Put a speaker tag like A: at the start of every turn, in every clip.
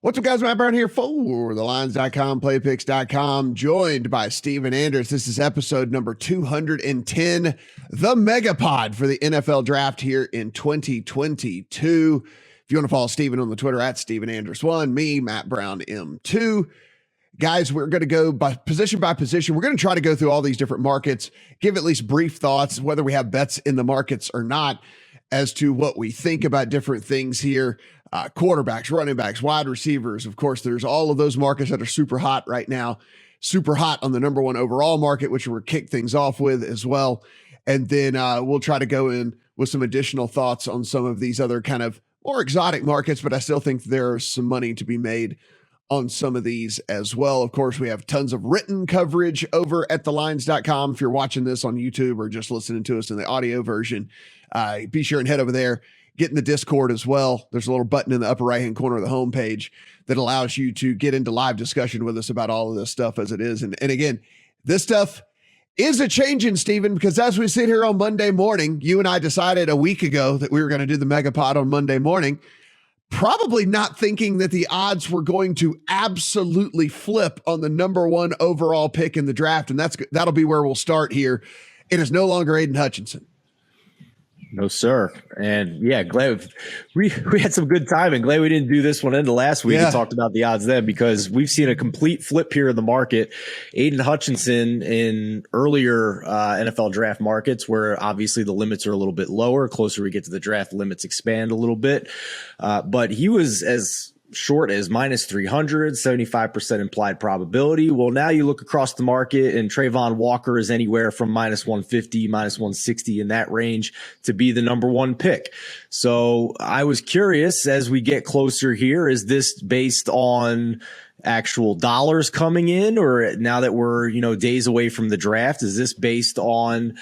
A: What's up, guys? Matt Brown here for the Lines.com, playpicks.com, joined by Stephen Andress. This is episode number 210, the Megapod for the NFL draft here in 2022. If you want to follow Stephen on the Twitter at Stephen Andress1, me, Matt Brown M2. Guys, we're going to go by position. We're going to try to go through all these different markets, give at least brief thoughts, whether we have bets in the markets or not, as to what we think about different things here. Quarterbacks, running backs, wide receivers. Of course, there's all of those markets that are super hot right now, super hot on the number one overall market, which we'll kick things off with as well. And then we'll try to go in with some additional thoughts on some of these other kind of more exotic markets, but I still think there's some money to be made on some of these as well. Of course, we have tons of written coverage over at thelines.com. If you're watching this on YouTube or just listening to us in the audio version, be sure and head over there. Get in the Discord as well. There's a little button in the upper right-hand corner of the homepage that allows you to get into live discussion with us about all of this stuff as it is. And again, this stuff is a changing, Stephen, because as we sit here on Monday morning, you and I decided a week ago that we were going to do the Megapod on Monday morning, probably not thinking that the odds were going to absolutely flip on the number one overall pick in the draft. And that'll be where we'll start here. It is no longer Aiden Hutchinson.
B: No, sir. And yeah, glad we had some good time and glad we didn't do this one into last week and talked about the odds then, because we've seen a complete flip here in the market. Aiden Hutchinson in earlier NFL draft markets, where obviously the limits are a little bit lower. Closer we get to the draft, limits expand a little bit. But he was as short as minus 300, 75% implied probability. Well, now you look across the market and Trayvon Walker is anywhere from minus 150, minus 160 in that range to be the number one pick. So I was curious as we get closer here, is this based on actual dollars coming in, or now that we're, days away from the draft, is this based on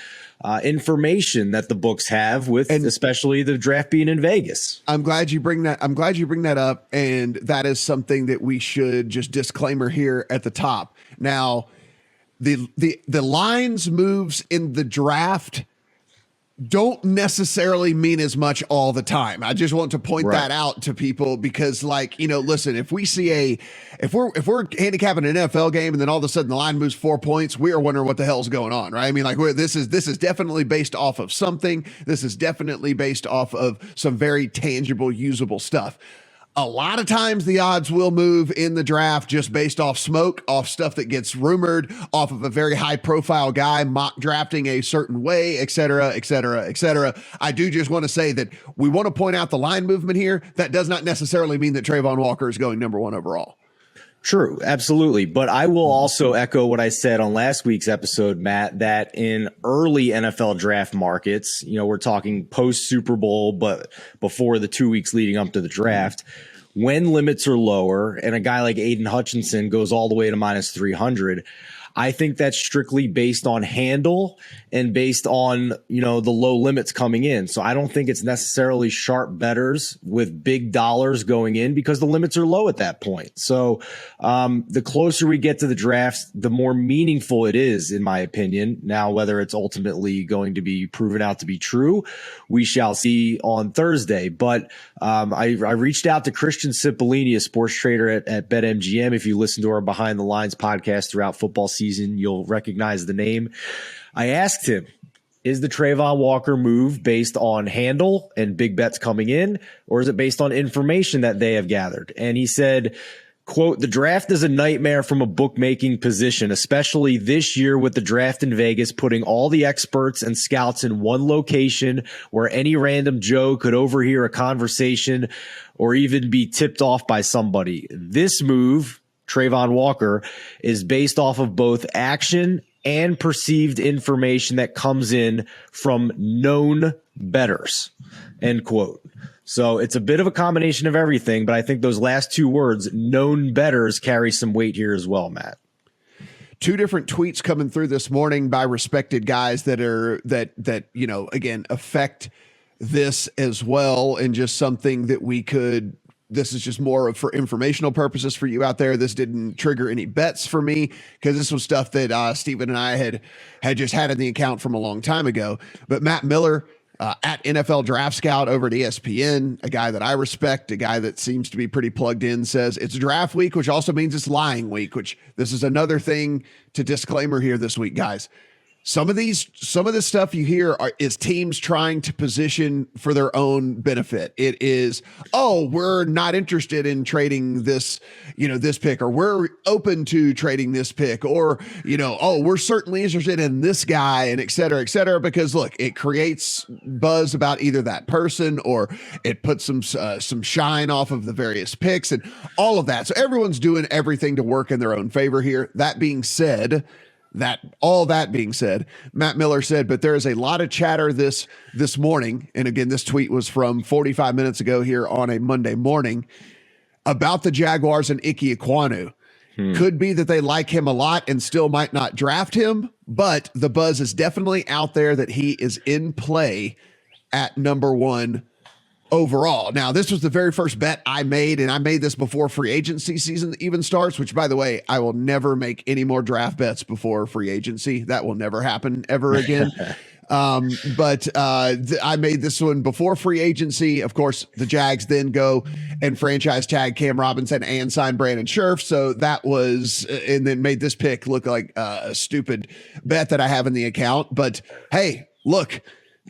B: information that the books have with, and especially the draft being in Vegas?
A: I'm glad you bring that up. And that is something that we should just disclaimer here at the top. Now, the lines moves in the draft don't necessarily mean as much all the time. I just want to point that out to people because, listen, if we're handicapping an NFL game and then all of a sudden the line moves 4 points, we are wondering what the hell's going on, right? I mean, this is definitely based off of something. This is definitely based off of some very tangible, usable stuff. A lot of times the odds will move in the draft just based off smoke, off stuff that gets rumored, off of a very high profile guy mock drafting a certain way, et cetera, et cetera, et cetera. I do just want to say that we want to point out the line movement here. That does not necessarily mean that Trayvon Walker is going number one overall.
B: True, absolutely. But I will also echo what I said on last week's episode, Matt, that in early NFL draft markets, we're talking post Super Bowl, but before the 2 weeks leading up to the draft, when limits are lower and a guy like Aiden Hutchinson goes all the way to minus 300, I think that's strictly based on handle and based on, the low limits coming in. So I don't think it's necessarily sharp bettors with big dollars going in because the limits are low at that point. So the closer we get to the draft, the more meaningful it is, in my opinion. Now, whether it's ultimately going to be proven out to be true, we shall see on Thursday. But I reached out to Christian Cipollini, a sports trader at BetMGM. If you listen to our Behind the Lines podcast throughout football season, you'll recognize the name. I asked him, is the Trayvon Walker move based on handle and big bets coming in, or is it based on information that they have gathered? And he said, quote, "The draft is a nightmare from a bookmaking position, especially this year with the draft in Vegas, putting all the experts and scouts in one location where any random Joe could overhear a conversation or even be tipped off by somebody. This move, Trayvon Walker, is based off of both action and perceived information that comes in from known bettors," end quote. So it's a bit of a combination of everything, but I think those last two words, known bettors, carry some weight here as well, Matt.
A: Two different tweets coming through this morning by respected guys that again, affect this as well, and just something that we could this is just more of for informational purposes for you out there. This didn't trigger any bets for me because this was stuff that Stephen and I had just had in the account from a long time ago. But Matt Miller at NFL Draft Scout over at ESPN, a guy that I respect, a guy that seems to be pretty plugged in, says it's draft week, which also means it's lying week, which this is another thing to disclaimer here this week, guys. Some of this stuff you hear is teams trying to position for their own benefit. It is, oh, we're not interested in trading this, this pick, or we're open to trading this pick, or, oh, we're certainly interested in this guy, and et cetera, because look, it creates buzz about either that person, or it puts some shine off of the various picks and all of that. So everyone's doing everything to work in their own favor here. That being said, Matt Miller said, but there is a lot of chatter this morning. And again, this tweet was from 45 minutes ago here on a Monday morning about the Jaguars and Ike Ekwonu. Could be that they like him a lot and still might not draft him, but the buzz is definitely out there that he is in play at number 1 overall. Now, this was the very first bet I made, and I made this before free agency season even starts, which, by the way, I will never make any more draft bets before free agency. That will never happen ever again. But I made this one before free agency. Of course, the Jags then go and franchise tag Cam Robinson and sign Brandon Scherf. So that was, and then made this pick look like a stupid bet that I have in the account. But hey, look,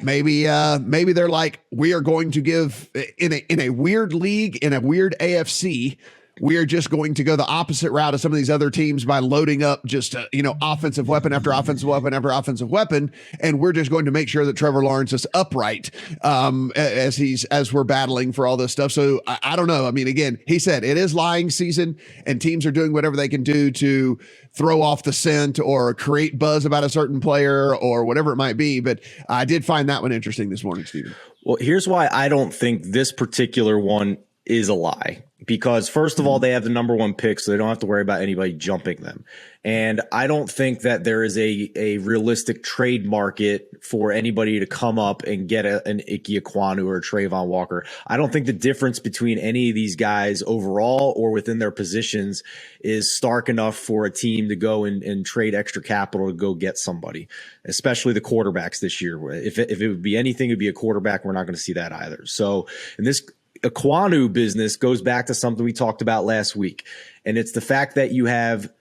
A: maybe they're like, we are going to give in a weird league, in a weird AFC, we are just going to go the opposite route of some of these other teams by loading up just offensive weapon after offensive weapon after offensive weapon, and we're just going to make sure that Trevor Lawrence is upright as we're battling for all this stuff. So I don't know. I mean, again, he said it is lying season, and teams are doing whatever they can do to throw off the scent or create buzz about a certain player or whatever it might be. But I did find that one interesting this morning, Stephen.
B: Well, here's why I don't think this particular one is a lie. Because first of all, they have the number 1 pick, so they don't have to worry about anybody jumping them. And I don't think that there is a realistic trade market for anybody to come up and get an Ike Ekwonu or a Trayvon Walker. I don't think the difference between any of these guys overall or within their positions is stark enough for a team to go and trade extra capital to go get somebody, especially the quarterbacks this year. If it would be anything, it would be a quarterback. We're not going to see that either. So in this Ekwonu business goes back to something we talked about last week. And it's the fact that you have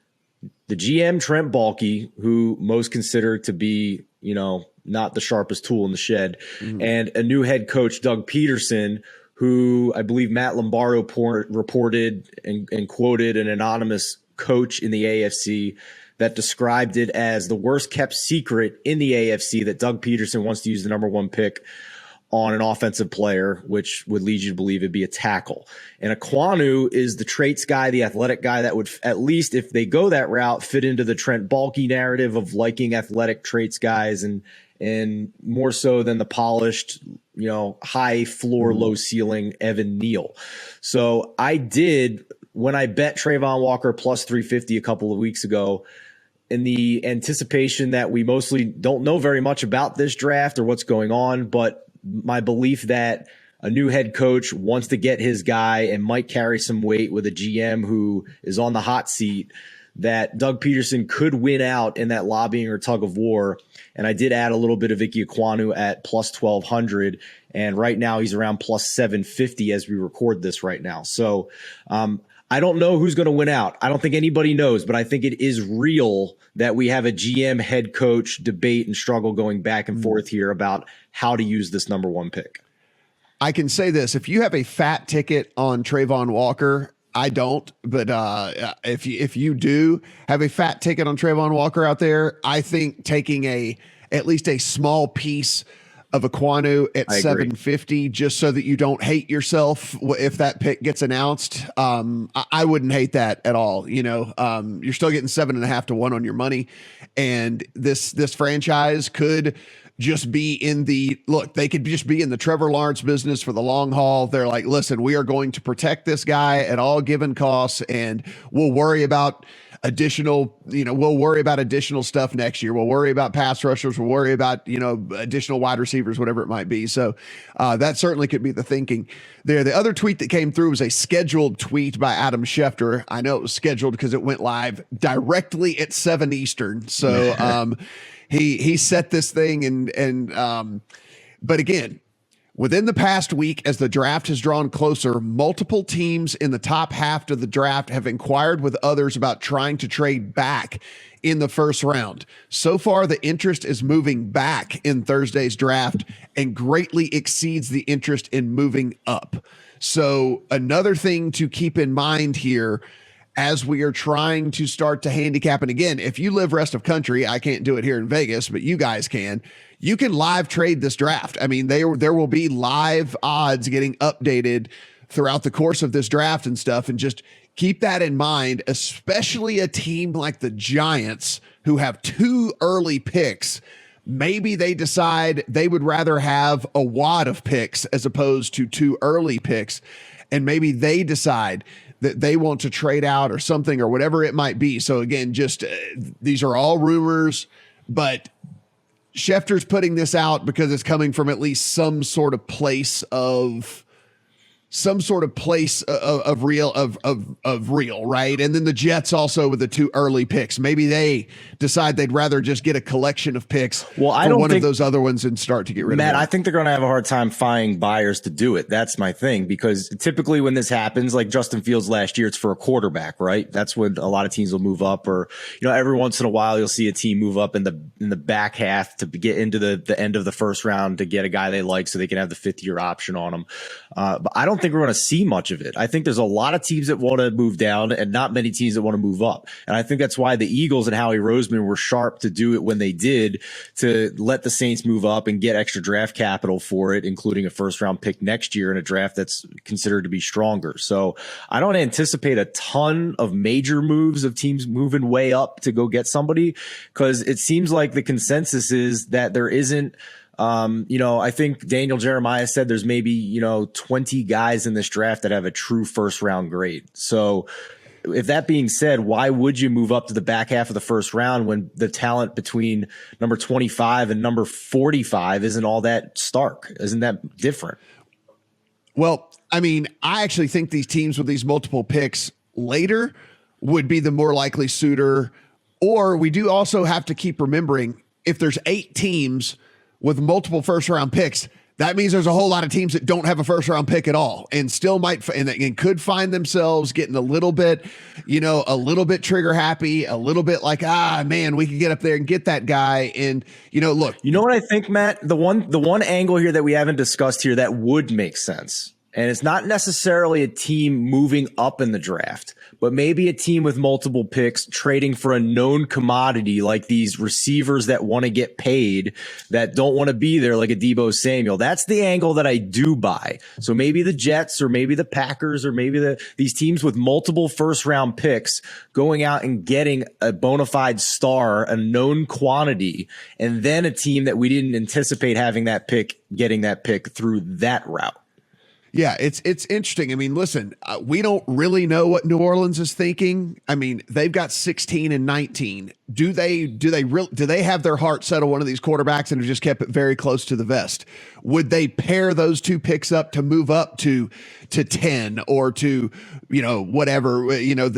B: the GM Trent Baalke, who most consider to be, not the sharpest tool in the shed, and a new head coach, Doug Peterson, who I believe Matt Lombardo reported and quoted an anonymous coach in the AFC that described it as the worst kept secret in the AFC that Doug Peterson wants to use the number 1 pick on an offensive player, which would lead you to believe it'd be a tackle. And Ekwonu is the traits guy, the athletic guy that would, at least if they go that route, fit into the Trent Baalke narrative of liking athletic traits guys and more so than the polished, high floor, low ceiling Evan Neal. So I did, when I bet Trayvon Walker plus 350 a couple of weeks ago, in the anticipation that we mostly don't know very much about this draft or what's going on, but my belief that a new head coach wants to get his guy and might carry some weight with a GM who is on the hot seat, that Doug Peterson could win out in that lobbying or tug of war. And I did add a little bit of Ike Ekwonu at plus 1,200. And right now he's around plus 750 as we record this right now. So I don't know who's going to win out. I don't think anybody knows, but I think it is real that we have a GM head coach debate and struggle going back and forth here about how to use this number 1 pick.
A: I can say this. If you have a fat ticket on Trayvon Walker, I don't, but if you do have a fat ticket on Trayvon Walker out there, I think taking at least a small piece of Ekwonu at 750, just so that you don't hate yourself if that pick gets announced. I wouldn't hate that at all. You're still getting 7.5 to 1 on your money. And this franchise could just be they could just be in the Trevor Lawrence business for the long haul. They're like, listen, we are going to protect this guy at all given costs, and we'll worry about additional stuff next year. We'll worry about pass rushers. We'll worry about, additional wide receivers, whatever it might be. So that certainly could be the thinking there. The other tweet that came through was a scheduled tweet by Adam Schefter. I know it was scheduled because it went live directly at 7 Eastern. So he set this thing and But again, within the past week, as the draft has drawn closer, multiple teams in the top half of the draft have inquired with others about trying to trade back in the first round. So far, the interest is moving back in Thursday's draft and greatly exceeds the interest in moving up. So another thing to keep in mind here as we are trying to start to handicap, and again, if you live rest of country, I can't do it here in Vegas, but you guys can. You can live trade this draft. I mean, there will be live odds getting updated throughout the course of this draft and stuff. And just keep that in mind, especially a team like the Giants who have 2 early picks. Maybe they decide they would rather have a wad of picks as opposed to 2 early picks. And maybe they decide that they want to trade out or something or whatever it might be. So again, just these are all rumors, but Schefter's putting this out because it's coming from at least some sort of place of real, right? And then the Jets also with the 2 early picks. Maybe they decide they'd rather just get a collection of picks
B: for
A: one of those other ones and start to get rid of them.
B: Matt, I think they're going to have a hard time finding buyers to do it. That's my thing, because typically when this happens, like Justin Fields last year, it's for a quarterback, right? That's when a lot of teams will move up, or, every once in a while you'll see a team move up in the back half to get into the end of the first round to get a guy they like so they can have the 5th-year option on them. But I don't think we're going to see much of it. I think there's a lot of teams that want to move down and not many teams that want to move up. And I think that's why the Eagles and Howie Roseman were sharp to do it when they did, to let the Saints move up and get extra draft capital for it, including a first-round pick next year in a draft that's considered to be stronger. So I don't anticipate a ton of major moves of teams moving way up to go get somebody, because it seems like the consensus is that there isn't I think Daniel Jeremiah said there's maybe, 20 guys in this draft that have a true first round grade. So if that being said, why would you move up to the back half of the first round when the talent between number 25 and number 45 isn't all that stark? Isn't that different?
A: Well, I mean, I actually think these teams with these multiple picks later would be the more likely suitor. Or we do also have to keep remembering, if there's 8 teams with multiple first round picks, that means there's a whole lot of teams that don't have a first round pick at all and still might and could find themselves getting a little bit trigger happy, a little bit like, man, we could get up there and get that guy. And, look,
B: what I think, Matt, the one angle here that we haven't discussed here that would make sense, and it's not necessarily a team moving up in the draft, but maybe a team with multiple picks trading for a known commodity, like these receivers that want to get paid, that don't want to be there, like a Deebo Samuel. That's the angle that I do buy. So maybe the Jets or maybe the Packers or maybe these teams with multiple first round picks going out and getting a bona fide star, a known quantity, and then a team that we didn't anticipate having that pick, getting that pick through that route.
A: Yeah, it's interesting. I mean, listen, we don't really know what New Orleans is thinking. I mean, they've got 16 and 19. Do they have their heart set on one of these quarterbacks and have just kept it very close to the vest? Would they pair those 2 picks up to move up to 10 or to, whatever,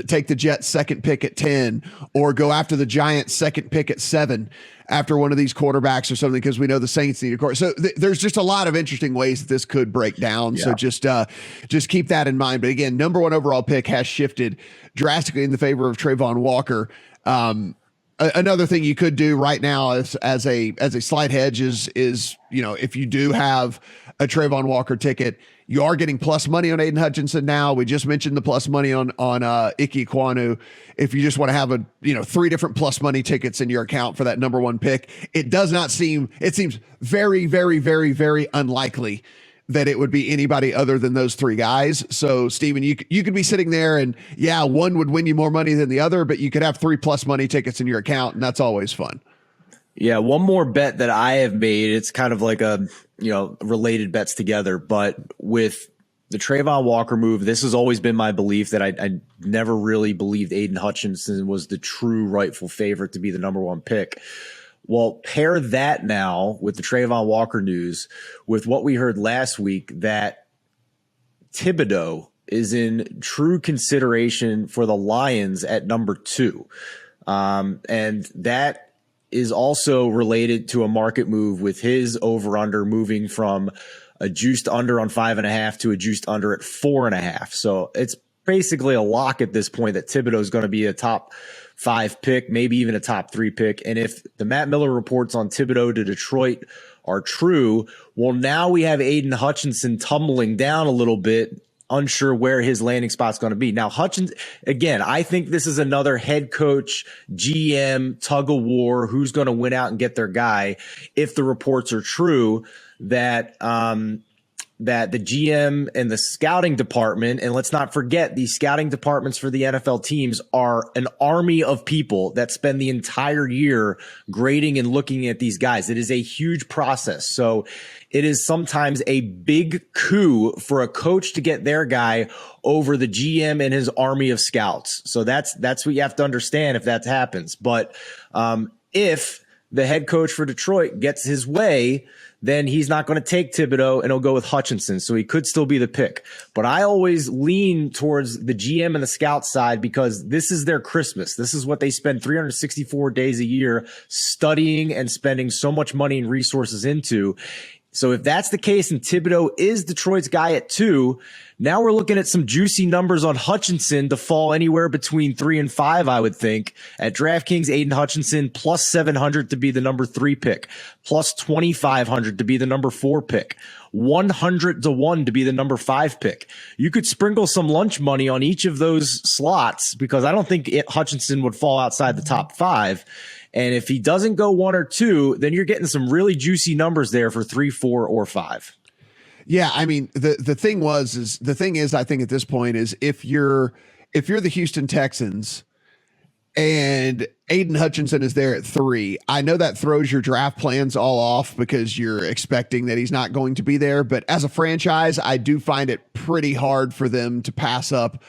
A: take the Jets' second pick at 10 or go after the Giants' second pick at 7 after one of these quarterbacks or something, because we know the Saints need a quarterback. So there's just a lot of interesting ways that this could break down. Yeah. So just keep that in mind. But again, number 1 overall pick has shifted drastically in the favor of Trayvon Walker. Another thing you could do right now as a slight hedge is if you do have a Trayvon Walker ticket, you are getting plus money on Aiden Hutchinson now. We just mentioned the plus money on Ike Ekwonu. If you just want to have 3 different plus money tickets in your account for that number 1 pick, it seems very, very, very, very unlikely that it would be anybody other than those 3 guys. So, Steven, you could be sitting there and, one would win you more money than the other, but you could have 3 plus money tickets in your account, and that's always fun.
B: Yeah, one more bet that I have made, it's kind of like a, related bets together, but with the Trayvon Walker move, this has always been my belief that I never really believed Aiden Hutchinson was the true rightful favorite to be the number 1 pick. Well, pair that now with the Trayvon Walker news with what we heard last week, that Thibodeau is in true consideration for the Lions at number 2. And that is also related to a market move with his over-under moving from a juiced under on 5.5 to a juiced under at 4.5. So it's basically a lock at this point that Thibodeau is going to be a top 5 pick, maybe even a top 3 pick. And if the Matt Miller reports on Thibodeau to Detroit are true, well, now we have Aiden Hutchinson tumbling down a little bit, unsure where his landing spot's going to be. Now, Hutchinson, again, I think this is another head coach, GM, tug of war, who's going to win out and get their guy. If the reports are true that that the GM and the scouting department, and let's not forget the scouting departments for the NFL teams are an army of people that spend the entire year grading and looking at these guys. It is a huge process. So it is sometimes a big coup for a coach to get their guy over the GM and his army of scouts. So that's what you have to understand if that happens. But if the head coach for Detroit gets his way, then he's not going to take Thibodeau and he'll go with Hutchinson. So he could still be the pick. But I always lean towards the GM and the scout side because this is their Christmas. This is what they spend 364 days a year studying and spending so much money and resources into. So if that's the case and Thibodeau is Detroit's guy at 2, now we're looking at some juicy numbers on Hutchinson to fall anywhere between 3 and 5, I would think. At DraftKings, Aiden Hutchinson plus 700 to be the number 3 pick, plus 2,500 to be the number 4 pick, 100 to 1 to be the number 5 pick. You could sprinkle some lunch money on each of those slots because I don't think Hutchinson would fall outside the top 5. And if he doesn't go 1 or 2, then you're getting some really juicy numbers there for 3, 4, or 5.
A: Yeah, I mean, the thing is, I think at this point is if you're the Houston Texans and Aiden Hutchinson is there at 3, I know that throws your draft plans all off because you're expecting that he's not going to be there. But as a franchise, I do find it pretty hard for them to pass up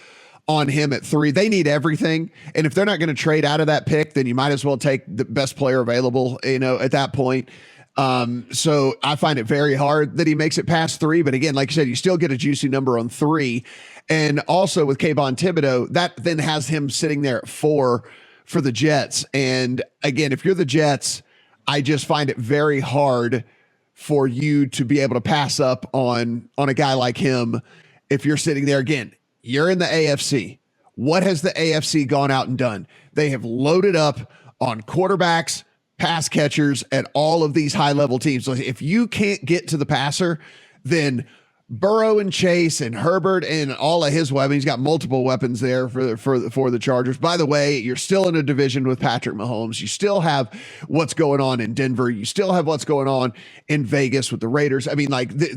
A: on him at 3. They need everything. And if they're not going to trade out of that pick, then you might as well take the best player available, at that point. So I find it very hard that he makes it past 3. But again, like you said, you still get a juicy number on 3. And also with Kayvon Thibodeau, that then has him sitting there at 4 for the Jets. And again, if you're the Jets, I just find it very hard for you to be able to pass up on a guy like him. If you're sitting there again, you're in the AFC. What has the AFC gone out and done? They have loaded up on quarterbacks, pass catchers, and all of these high-level teams. So if you can't get to the passer, then Burrow and Chase and Herbert and all of his weapons. He's got multiple weapons there for the Chargers. By the way, you're still in a division with Patrick Mahomes. You still have what's going on in Denver. You still have what's going on in Vegas with the Raiders. I mean, like the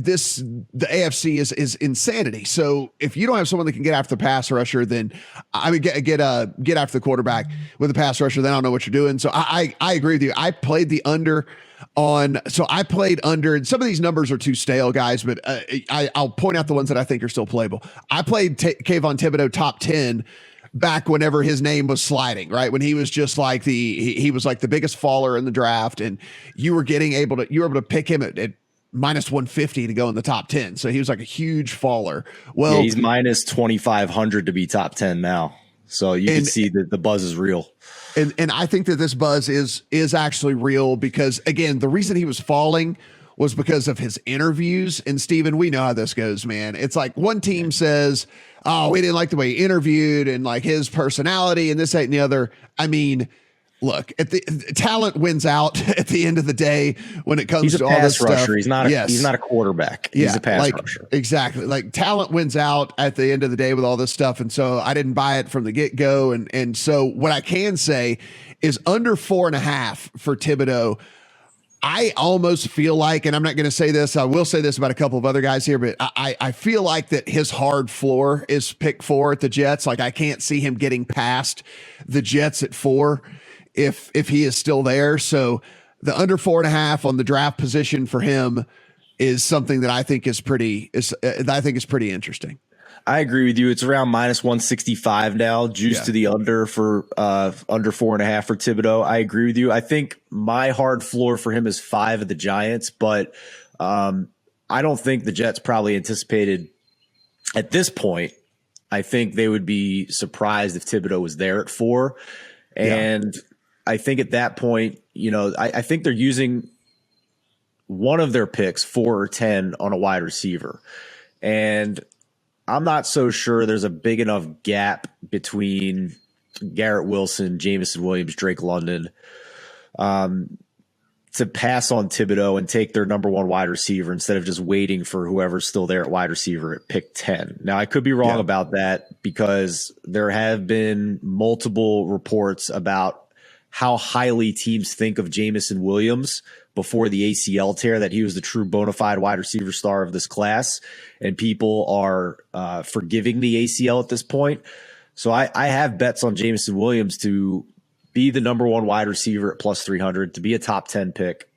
A: AFC is insanity. So if you don't have someone that can get after the pass rusher, then I mean get after the quarterback with the pass rusher. Then I don't know what you're doing. So I agree with you. I played the under. I played under, and some of these numbers are too stale, guys, but I'll point out the ones that I think are still playable. I played Kayvon Thibodeau top 10 back whenever his name was sliding, right? When he was just like he was like the biggest faller in the draft, and you were able to pick him at minus 150 to go in the top 10. So he was like a huge faller. Well,
B: yeah, he's minus 2,500 to be top 10 now. So you can see that the buzz is real.
A: And I think that this buzz is actually real because, again, the reason he was falling was because of his interviews. And Steven, we know how this goes, man. It's like one team says, oh, we didn't like the way he interviewed and like his personality and this, that, and the other. I mean, look, talent wins out at the end of the day when it comes to all this stuff.
B: He's not a quarterback. He's a pass rusher.
A: Exactly. Like talent wins out at the end of the day with all this stuff. And so I didn't buy it from the get-go. And so what I can say is under 4.5 for Thibodeau. I almost feel like, and I'm not going to say this, I will say this about a couple of other guys here, but I feel like that his hard floor is pick 4 at the Jets. Like I can't see him getting past the Jets at 4. If he is still there. So the under 4.5 on the draft position for him is something that I think is pretty interesting.
B: I agree with you. It's around minus 165 now, juice to the under for under 4.5 for Thibodeau. I agree with you. I think my hard floor for him is 5 of the Giants, but I don't think the Jets probably anticipated at this point. I think they would be surprised if Thibodeau was there at 4. And I think at that point, I think they're using one of their picks, 4 or 10, on a wide receiver. And I'm not so sure there's a big enough gap between Garrett Wilson, Jameson Williams, Drake London, to pass on Thibodeau and take their number one wide receiver instead of just waiting for whoever's still there at wide receiver at pick 10. Now, I could be wrong about that because there have been multiple reports about how highly teams think of Jameson Williams before the ACL tear, that he was the true bona fide wide receiver star of this class, and people are forgiving the ACL at this point. So I have bets on Jameson Williams to be the number one wide receiver at plus 300, to be a top 10 pick.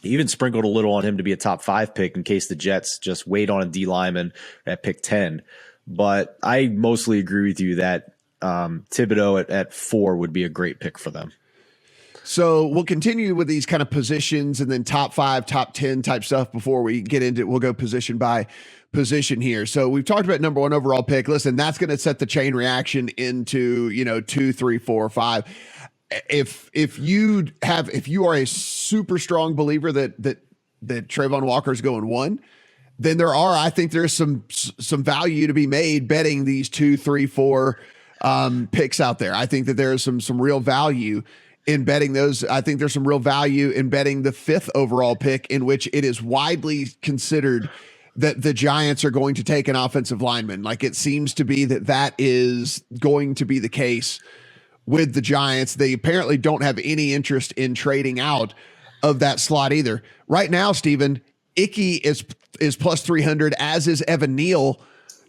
B: Even sprinkled a little on him to be a top 5 pick in case the Jets just wait on a D lineman at pick 10. But I mostly agree with you that Thibodeau at 4 would be a great pick for them.
A: So we'll continue with these kind of positions and then top 5, top 10 type stuff before we get into it. We'll go position by position here. So we've talked about number 1 overall pick. Listen, that's going to set the chain reaction into, 2, 3, 4, 5. If you are a super strong believer that Trayvon Walker is going 1, then I think there's some value to be made betting these 2, 3, 4 picks out there. I think that there is some real value in betting those. I think there's some real value in betting the 5th overall pick, in which it is widely considered that the Giants are going to take an offensive lineman. Like, it seems to be that is going to be the case with the Giants. They apparently don't have any interest in trading out of that slot either. Right now, Stephen, Icky is plus 300, as is Evan Neal,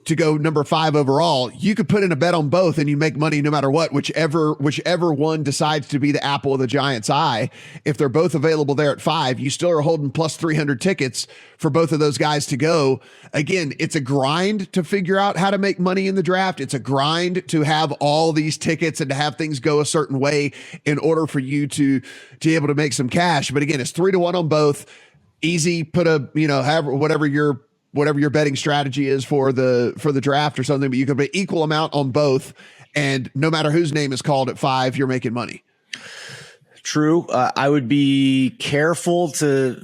A: to go number 5 overall. You could put in a bet on both and you make money no matter what, whichever one decides to be the apple of the Giants' eye. If they're both available there at 5, you still are holding plus 300 tickets for both of those guys to go. Again, it's a grind to figure out how to make money in the draft. It's a grind to have all these tickets and to have things go a certain way in order for you to be able to make some cash. But again, it's 3-1 on both. Easy, put whatever your betting strategy is for the draft or something, but you can bet equal amount on both. And no matter whose name is called at 5, you're making money.
B: True. I would be careful to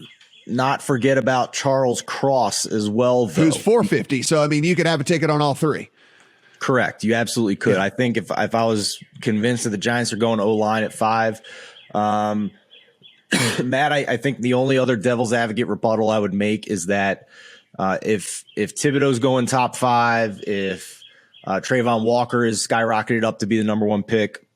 B: not forget about Charles Cross as well, though.
A: Who's 450. So, I mean, you could have a ticket on all 3.
B: Correct. You absolutely could. Yeah. I think if I was convinced that the Giants are going O-line at 5, Matt, I think the only other devil's advocate rebuttal I would make is that if Thibodeau's going top 5, if Trayvon Walker is skyrocketed up to be the number 1 pick,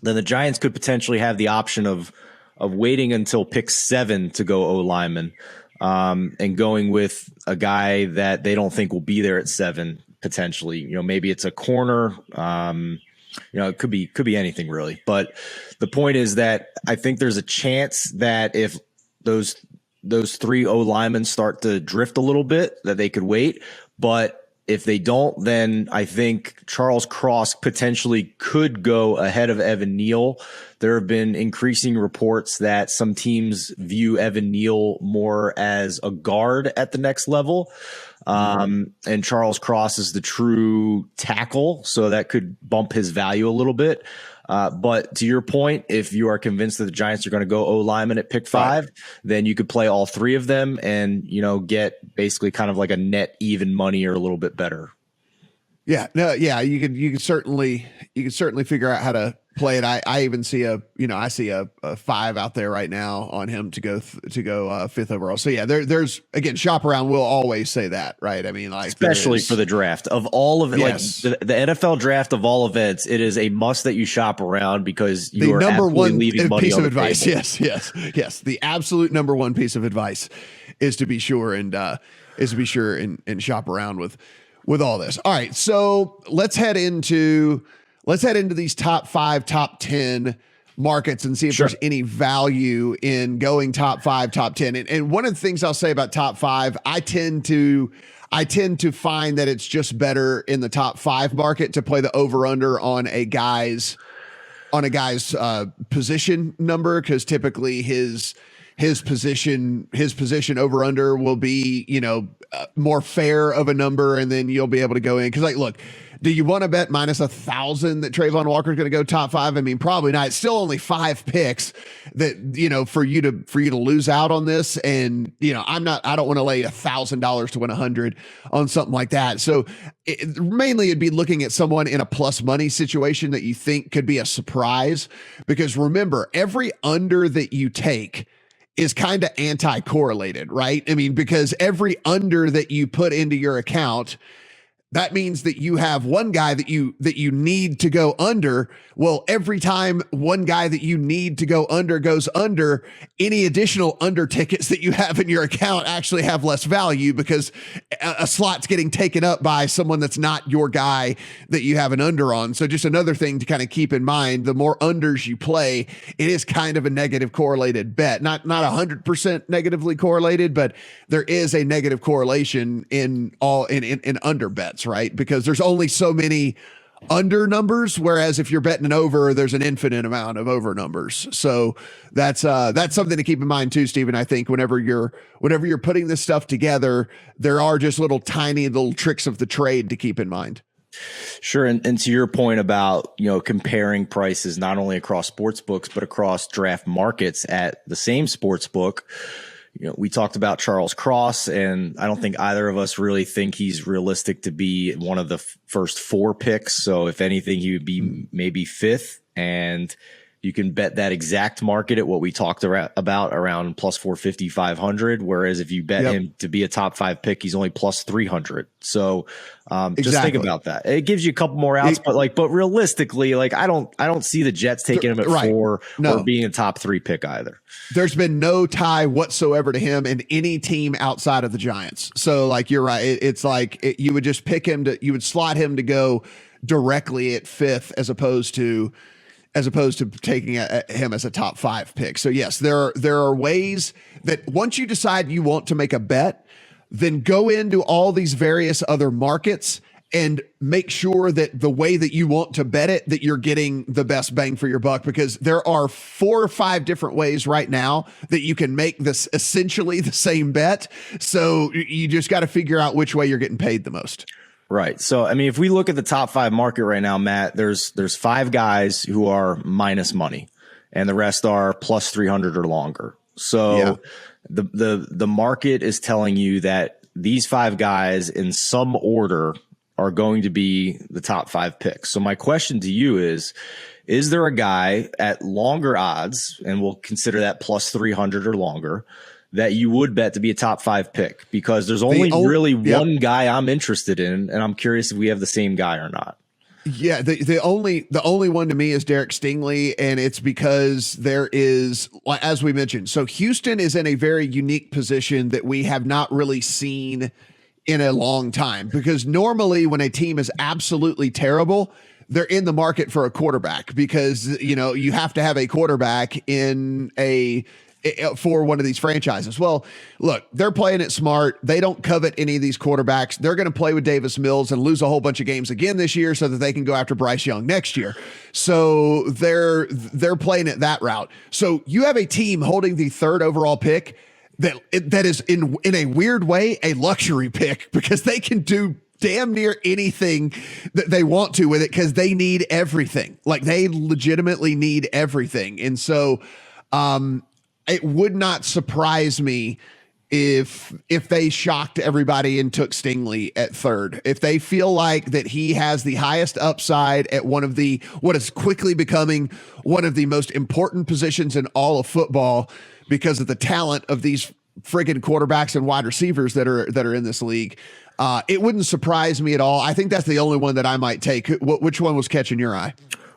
B: then the Giants could potentially have the option of waiting until pick 7 to go O-lineman, and going with a guy that they don't think will be there at 7 potentially. Maybe it's a corner. It could be anything really. But the point is that I think there's a chance that if those 3 O linemen start to drift a little bit, that they could wait. But if they don't, then I think Charles Cross potentially could go ahead of Evan Neal. There have been increasing reports that some teams view Evan Neal more as a guard at the next level. And Charles Cross is the true tackle, so that could bump his value a little bit. But to your point, if you are convinced that the Giants are going to go O-lineman at pick 5, then you could play all 3 of them and, get basically kind of like a net even money or a little bit better.
A: Yeah, no, yeah, you could certainly figure out how to play it. I even see a 5 out there right now on him to go 5th overall. So yeah, there's again, shop around. We'll always say that, right? I mean, like,
B: especially for the draft of all of it,
A: yes.
B: Like the NFL draft of all events, it is a must that you shop around because you
A: the
B: are
A: number one
B: leaving money
A: piece
B: on
A: of
B: the
A: advice.
B: table.
A: Yes. The absolute number 1 piece of advice is to be sure and shop around with all this. All right, so let's head into these top 5, top 10 markets and see if there's any value in going top 5, top 10. And one of the things I'll say about top 5, I tend to find that it's just better in the top 5 market to play the over under on a guy's position number, because typically his position over under will be, more fair of a number, and then you'll be able to go in. Cause, like, look, Do you want to bet minus 1,000 that Trayvon Walker is going to go top 5? I mean, probably not. It's still only 5 picks that, for you to lose out on this. And, I don't want to lay $1,000 to win 100 on something like that. So mainly it'd be looking at someone in a plus money situation that you think could be a surprise, because remember, every under that you take is kind of anti-correlated, right? I mean, because every under that you put into your account, that means that you have one guy that you need to go under. Well, every time one guy that you need to go under goes under, any additional under tickets that you have in your account actually have less value, because a slot's getting taken up by someone that's not your guy that you have an under on. So just another thing to kind of keep in mind, the more unders you play, it is kind of a negative correlated bet. Not 100% negatively correlated, but there is a negative correlation in under bets, right? Because there's only so many under numbers, whereas if you're betting an over, there's an infinite amount of over numbers. So that's something to keep in mind too, Stephen. I think whenever you're putting this stuff together, there are just tiny little tricks of the trade to keep in mind.
B: Sure. And to your point about, comparing prices, not only across sports books, but across draft markets at the same sports book. We talked about Charles Cross, and I don't think either of us really think he's realistic to be one of the first 4 picks. So if anything, he would be maybe 5th, and you can bet that exact market at what we talked about around plus 450, 500. Whereas if you bet him to be a top 5 pick, he's only plus 300. So just think about that. It gives you a couple more outs, but realistically, I don't see the Jets taking him at 4 or being a top 3 pick either.
A: There's been no tie whatsoever to him in any team outside of the Giants. So you're right. It's you would just pick him you would slot him to go directly at 5th as opposed to taking him as a top 5 pick. So yes, there are ways that once you decide you want to make a bet, then go into all these various other markets and make sure that the way that you want to bet it, that you're getting the best bang for your buck, because there are 4 or 5 different ways right now that you can make this essentially the same bet. So you just got to figure out which way you're getting paid the most.
B: Right. So, I mean, if we look at the top 5 market right now, Matt, there's 5 guys who are minus money, and the rest are plus 300 or longer. So the market is telling you that these 5 guys in some order are going to be the top 5 picks. So my question to you is there a guy at longer odds, and we'll consider that plus 300 or longer, that you would bet to be a top 5 pick? Because there's only really one guy I'm interested in, and I'm curious if we have the same guy or not.
A: Yeah, the only one to me is Derek Stingley, and it's because there is, as we mentioned, so Houston is in a very unique position that we have not really seen in a long time, because normally when a team is absolutely terrible, they're in the market for a quarterback, because you have to have a quarterback for one of these franchises. Well, look, they're playing it smart. They don't covet any of these quarterbacks. They're going to play with Davis Mills and lose a whole bunch of games again this year so that they can go after Bryce Young next year. So they're playing it that route. So you have a team holding the 3rd overall pick that is in a weird way a luxury pick, because they can do damn near anything that they want to with it, because they need everything. They legitimately need everything. And so it would not surprise me if they shocked everybody and took Stingley at 3rd. If they feel like that he has the highest upside at what is quickly becoming one of the most important positions in all of football, because of the talent of these friggin' quarterbacks and wide receivers that are in this league, it wouldn't surprise me at all. I think that's the only one that I might take. Which one was catching your eye?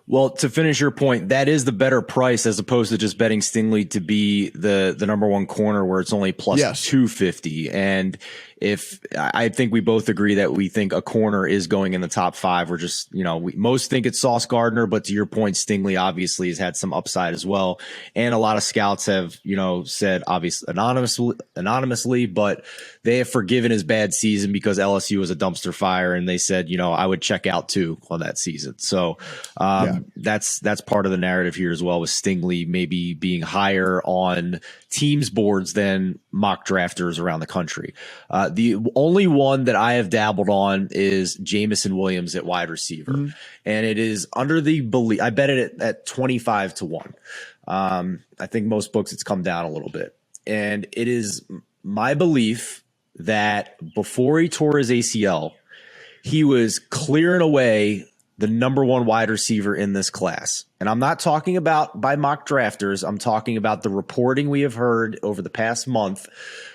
B: Well, to finish your point, that is the better price as opposed to just betting Stingley to be the number 1 corner, where it's only plus 250. And if I think we both agree that we think a corner is going in the top 5, we're just, we most think it's Sauce Gardner, but to your point, Stingley obviously has had some upside as well. And a lot of scouts have, said obviously anonymously, but they have forgiven his bad season because LSU was a dumpster fire. And they said, I would check out too on that season. So that's part of the narrative here as well, with Stingley maybe being higher on teams boards than mock drafters around the country. The only one that I have dabbled on is Jamison Williams at wide receiver. And it is under the belief, I bet it at 25 to 1. I think most books it's come down a little bit. And it is my belief that before he tore his ACL, he was clearing away the number one wide receiver in this class. And I'm not talking about by mock drafters. I'm talking about the reporting we have heard over the past month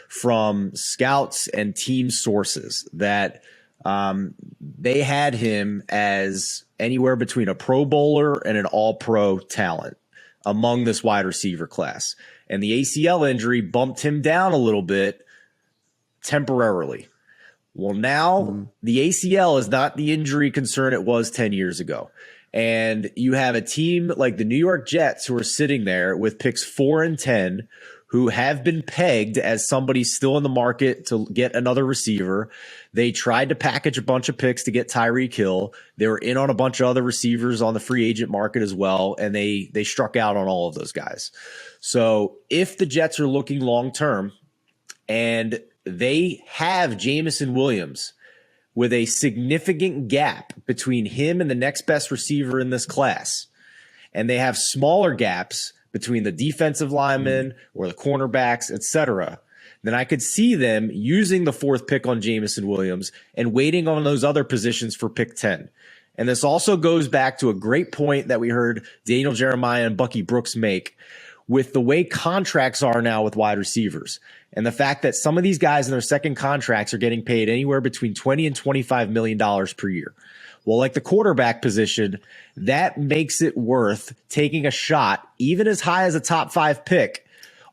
B: from scouts and team sources that they had him as anywhere between a Pro Bowler and an All-Pro talent among this wide receiver class. And the ACL injury bumped him down a little bit temporarily. Well, now the ACL is not the injury concern it was 10 years ago. And you have a team like the New York Jets who are sitting there with picks 4 and 10 who have been pegged as somebody still in the market to get another receiver. They tried to package a bunch of picks to get Tyreek Hill. They were in on a bunch of other receivers on the free agent market as well, and they struck out on all of those guys. So if the Jets are looking long-term and they have Jamison Williams with a significant gap between him and the next best receiver in this class, and they have smaller gaps between the defensive linemen or the cornerbacks, etc., then I could see them using the 4th pick on Jamison Williams and waiting on those other positions for pick 10. And this also goes back to a great point that we heard Daniel Jeremiah and Bucky Brooks make with the way contracts are now with wide receivers and the fact that some of these guys in their second contracts are getting paid anywhere between $20 and $25 million per year. Well, like the quarterback position, that makes it worth taking a shot, even as high as a top 5 pick,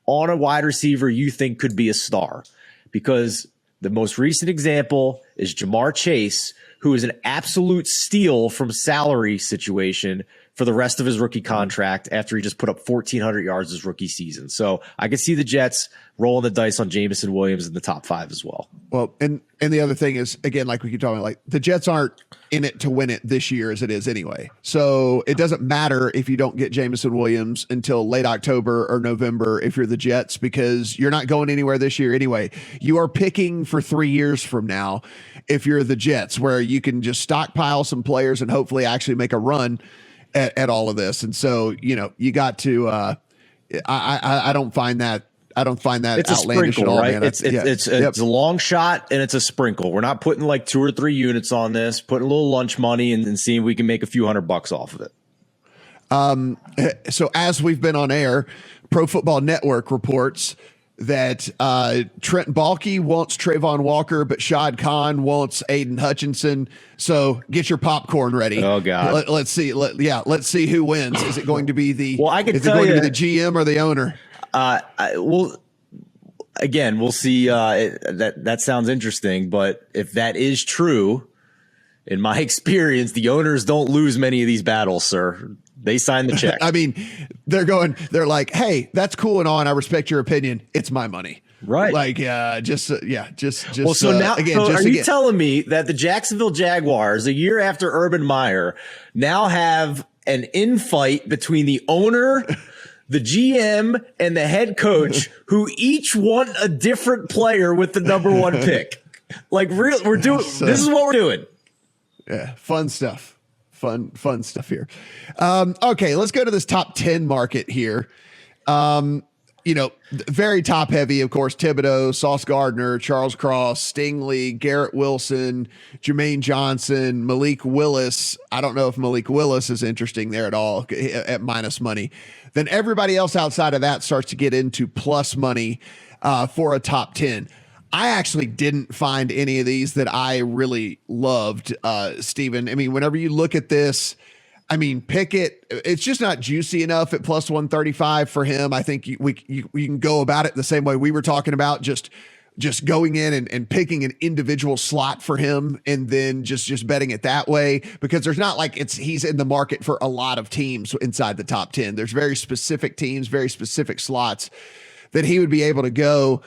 B: on a wide receiver you think could be a star. Because the most recent example is Jamar Chase, who is an absolute steal from salary situation for the rest of his rookie contract after he just put up 1,400 yards his rookie season. So I could see the Jets rolling the dice on Jamison Williams in the top 5 as well.
A: Well, and the other thing is, again, like we keep talking about, like the Jets aren't in it to win it this year as it is anyway. So it doesn't matter if you don't get Jamison Williams until late October or November if you're the Jets, because you're not going anywhere this year anyway. You are picking for 3 years from now if you're the Jets, where you can just stockpile some players and hopefully actually make a run at all of this. And so, you got to I don't find that
B: it's
A: outlandish
B: a sprinkle,
A: at all,
B: right?
A: man.
B: It's a long shot and it's a sprinkle. We're not putting like 2 or 3 units on this, putting a little lunch money and seeing if we can make a few $100 off of it.
A: So as we've been on air, Pro Football Network reports that Trent Baalke wants Trayvon Walker, but Shad Khan wants Aiden Hutchinson. So get your popcorn ready.
B: Oh God.
A: Let's see. Let's see who wins. Is it going to be the
B: well? I can
A: is
B: tell
A: it going
B: you,
A: to be the GM or the owner?
B: Again, we'll see. That sounds interesting, but if that is true, in my experience, the owners don't lose many of these battles, sir. They sign the check.
A: I mean, they're like, hey, that's cool and all, and I respect your opinion. It's my money.
B: Right.
A: Like, just.
B: Well, so now,
A: again,
B: are you telling me that the Jacksonville Jaguars, a year after Urban Meyer, now have an infight between the owner, the GM, and the head coach, who each want a different player with the number 1 pick? Like, we're doing. This is what we're doing.
A: Yeah, fun stuff. Fun stuff here. Okay, let's go to this top 10 market here. Very top heavy, of course, Thibodeau, Sauce Gardner, Charles Cross, Stingley, Garrett Wilson, Jermaine Johnson, Malik Willis. I don't know if Malik Willis is interesting there at all at minus money. Then everybody else outside of that starts to get into plus money for a top 10. I actually didn't find any of these that I really loved, Stephen. I mean, whenever you look at this, I mean, Pickett, it's just not juicy enough at plus 135 for him. I think you can go about it the same way we were talking about, just going in and picking an individual slot for him and then just betting it that way, because there's not like he's in the market for a lot of teams inside the top 10. There's very specific teams, very specific slots that he would be able to go.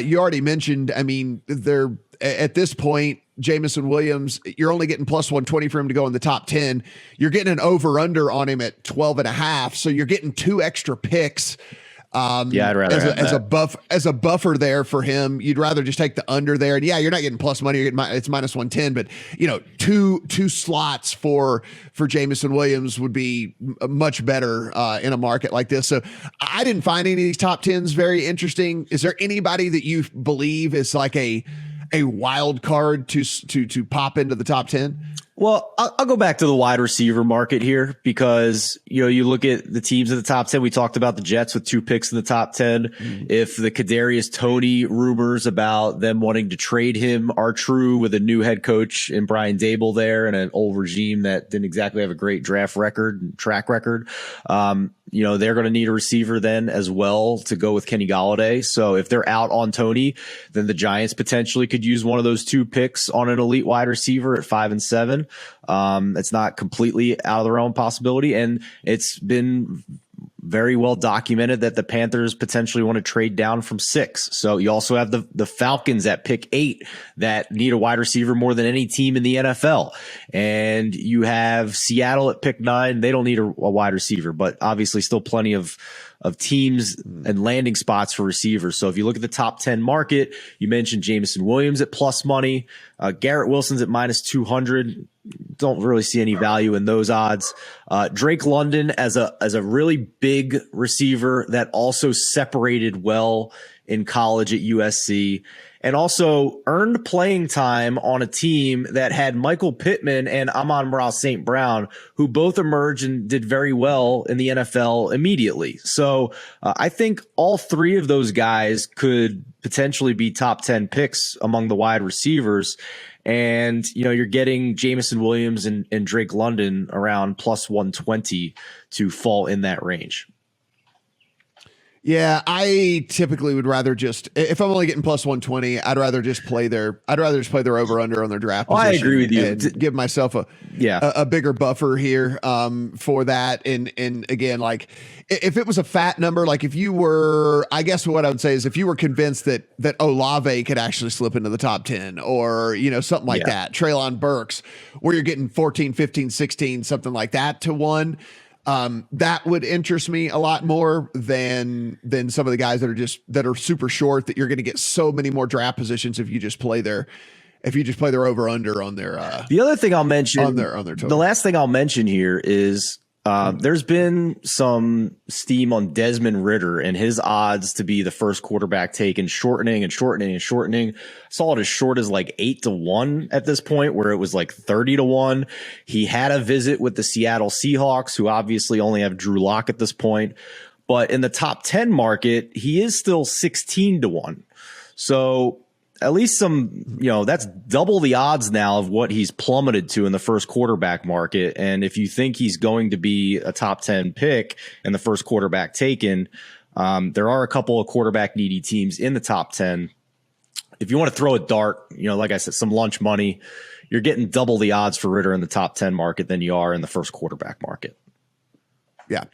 A: You already mentioned, I mean, they're at this point, Jamison Williams, you're only getting plus 120 for him to go in the top 10. You're getting an over under on him at 12.5. So you're getting 2 extra picks.
B: Yeah, I'd rather
A: as a buffer there for him. You'd rather just take the under there, and yeah, you're not getting plus money. You're getting it's minus 110, but two slots for Jamison Williams would be much better in a market like this. So I didn't find any of these top 10s very interesting. Is there anybody that you believe is like a wild card to pop into the top 10?
B: Well, I'll go back to the wide receiver market here because, you look at the teams in the top 10. We talked about the Jets with 2 picks in the top 10. Mm-hmm. If the Kadarius Toney rumors about them wanting to trade him are true with a new head coach in Brian Dable there and an old regime that didn't exactly have a great track record, they're going to need a receiver then as well to go with Kenny Golladay. So if they're out on Toney, then the Giants potentially could use one of those 2 picks on an elite wide receiver at 5 and 7. It's not completely out of the realm possibility. And it's been very well documented that the Panthers potentially want to trade down from 6. So you also have the Falcons at pick 8 that need a wide receiver more than any team in the NFL. And you have Seattle at pick 9. They don't need a wide receiver, but obviously still plenty of teams and landing spots for receivers. So if you look at the top 10 market, you mentioned Jamison Williams at plus money, Garrett Wilson's at minus 200. Don't really see any value in those odds. Drake London as a really big receiver that also separated well in college at USC and also earned playing time on a team that had Michael Pittman and Amon-Ra St. Brown, who both emerged and did very well in the NFL immediately. So I think all 3 of those guys could potentially be top 10 picks among the wide receivers. And, you're getting Jamison Williams and Drake London around plus 120 to fall in that range.
A: Yeah, I typically would rather just, if I'm only getting plus 120, I'd rather just play their over under on their draft position.
B: I agree with you.
A: And give myself a bigger buffer here for that. And again, like if it was a fat number, like if you were, I guess what I would say is if you were convinced that Olave could actually slip into the top 10 or, something like that, Treylon Burks, where you're getting 14, 15, 16, something like that to 1. That would interest me a lot more than some of the guys that are super short that you're going to get so many more draft positions if you just play their over under on their
B: the other thing I'll mention
A: on their total.
B: The last thing I'll mention here is there's been some steam on Desmond Ridder and his odds to be the first quarterback taken shortening. I saw it as short as like 8-1 at this point, where it was like 30-1. He had a visit with the Seattle Seahawks, who obviously only have Drew Lock at this point. But in the top 10 market, he is still 16-1. So at least that's double the odds now of what he's plummeted to in the first quarterback market. And if you think he's going to be a top 10 pick and the first quarterback taken, there are a couple of quarterback needy teams in the top 10. If you want to throw a dart, like I said, some lunch money, you're getting double the odds for Ridder in the top 10 market than you are in the first quarterback market.
A: Yeah.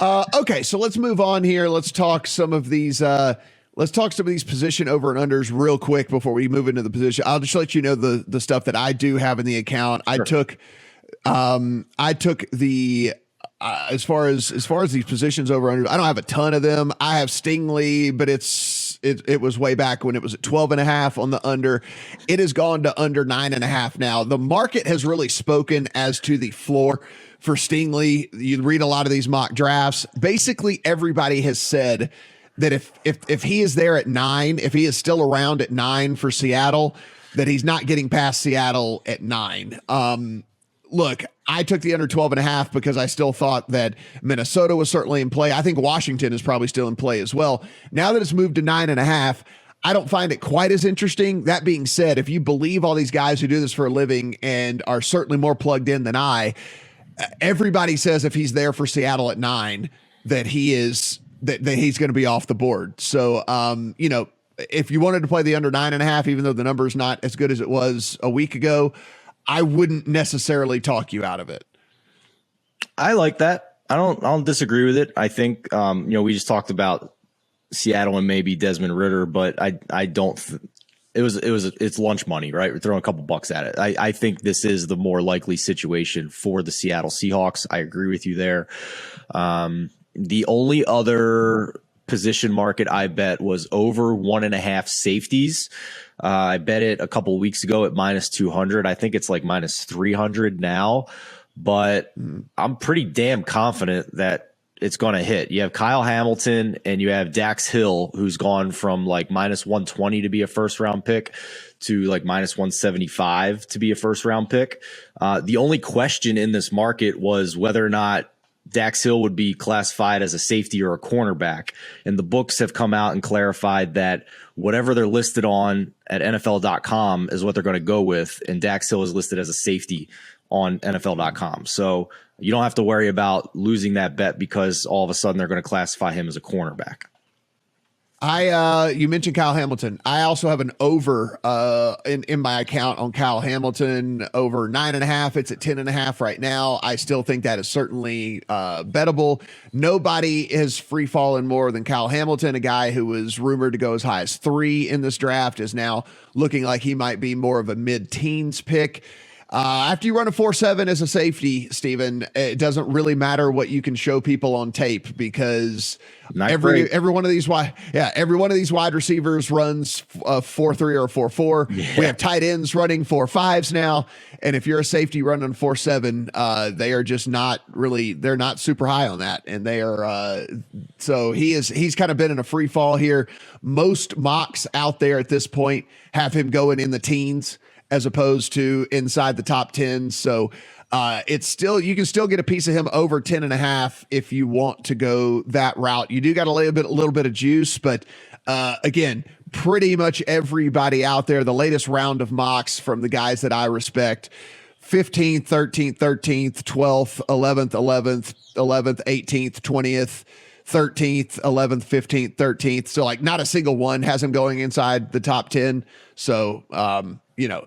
A: Okay. So let's move on here. Let's talk some of these, position over and unders real quick before we move into the position. I'll just let you know the stuff that I do have in the account. Sure. I took the as far as these positions over under. I don't have a ton of them. I have Stingley, but it was way back when it was at 12.5 on the under. It has gone to under 9.5 now. The market has really spoken as to the floor for Stingley. You read a lot of these mock drafts. Basically, everybody has said that if he is there at 9, if he is still around at 9 for Seattle, that he's not getting past Seattle at 9. Look, I took the under 12.5 because I still thought that Minnesota was certainly in play. I think Washington is probably still in play as well. Now that it's moved to 9.5, I don't find it quite as interesting. That being said, if you believe all these guys who do this for a living and are certainly more plugged in than everybody says if he's there for Seattle at 9, that he is that he's going to be off the board. So, if you wanted to play the under 9.5, even though the number is not as good as it was a week ago, I wouldn't necessarily talk you out of it.
B: I like that. I don't disagree with it. I think, we just talked about Seattle and maybe Desmond Ridder, but I don't it's lunch money, right? We're throwing a couple bucks at it. I think this is the more likely situation for the Seattle Seahawks. I agree with you there. The only other position market I bet was over 1.5 safeties. I bet it a couple of weeks ago at -200. I think it's like -300 now, but I'm pretty damn confident that it's going to hit. You have Kyle Hamilton and you have Dax Hill, who's gone from like -120 to be a first round pick to like -175 to be a first round pick. The only question in this market was whether or not Dax Hill would be classified as a safety or a cornerback. And the books have come out and clarified that whatever they're listed on at NFL.com is what they're going to go with. And Dax Hill is listed as a safety on NFL.com. So you don't have to worry about losing that bet because all of a sudden they're going to classify him as a cornerback.
A: You mentioned Kyle Hamilton. I also have an over in my account on Kyle Hamilton, over 9.5. It's at 10.5 right now. I still think that is certainly bettable. Nobody has free fallen more than Kyle Hamilton. A guy who was rumored to go as high as 3 in this draft is now looking like he might be more of a mid-teens pick. After you run a 4.7 as a safety, Stephen, it doesn't really matter what you can show people on tape because every one of these wide receivers runs 4.3 or 4.4. Yeah. We have tight ends running 4.5s now, and if you're a safety running 4.7, they are just not really. They're not super high on that, and they are. So he's kind of been in a free fall here. Most mocks out there at this point have him going in the teens, as opposed to inside the top 10. So it's still, you can still get a piece of him over 10.5 if you want to go that route. You do got a little bit of juice, but again, pretty much everybody out there, the latest round of mocks from the guys that I respect, 15th, 13th, 13th, 12th, 11th, 11th, 11th, 18th, 20th, 13th, 11th, 15th, 13th. So like not a single one has him going inside the top 10. So,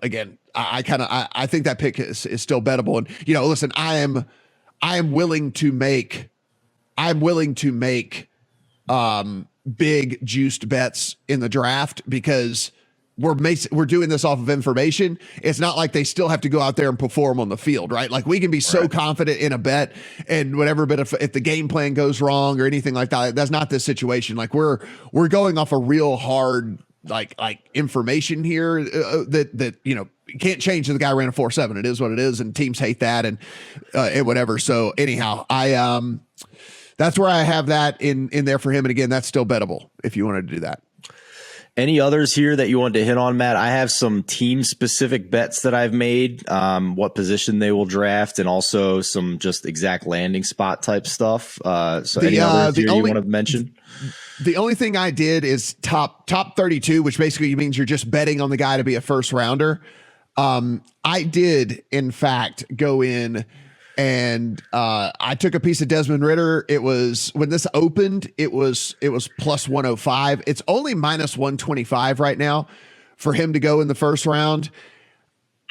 A: again, I think that pick is still bettable. And, listen, I am willing to make big juiced bets in the draft because we're doing this off of information. It's not like they still have to go out there and perform on the field, right? Like we can be so confident in a bet and whatever, but if the game plan goes wrong or anything like that, that's not this situation. Like we're going off a real hard, like information here that you can't change that the guy ran a 4.7. It is what it is, and teams hate that and whatever. So anyhow, that's where I have that in there for him. And again, that's still bettable if you wanted to do that.
B: Any others here that you wanted to hit on, Matt? I have some team-specific bets that I've made, what position they will draft, and also some just exact landing spot type stuff. So any others here you want to mention?
A: The only thing I did is top 32, which basically means you're just betting on the guy to be a first rounder. I did, in fact, go in and I took a piece of Desmond Ridder. It was, when this opened, it was plus 105. It's only minus 125 right now for him to go in the first round.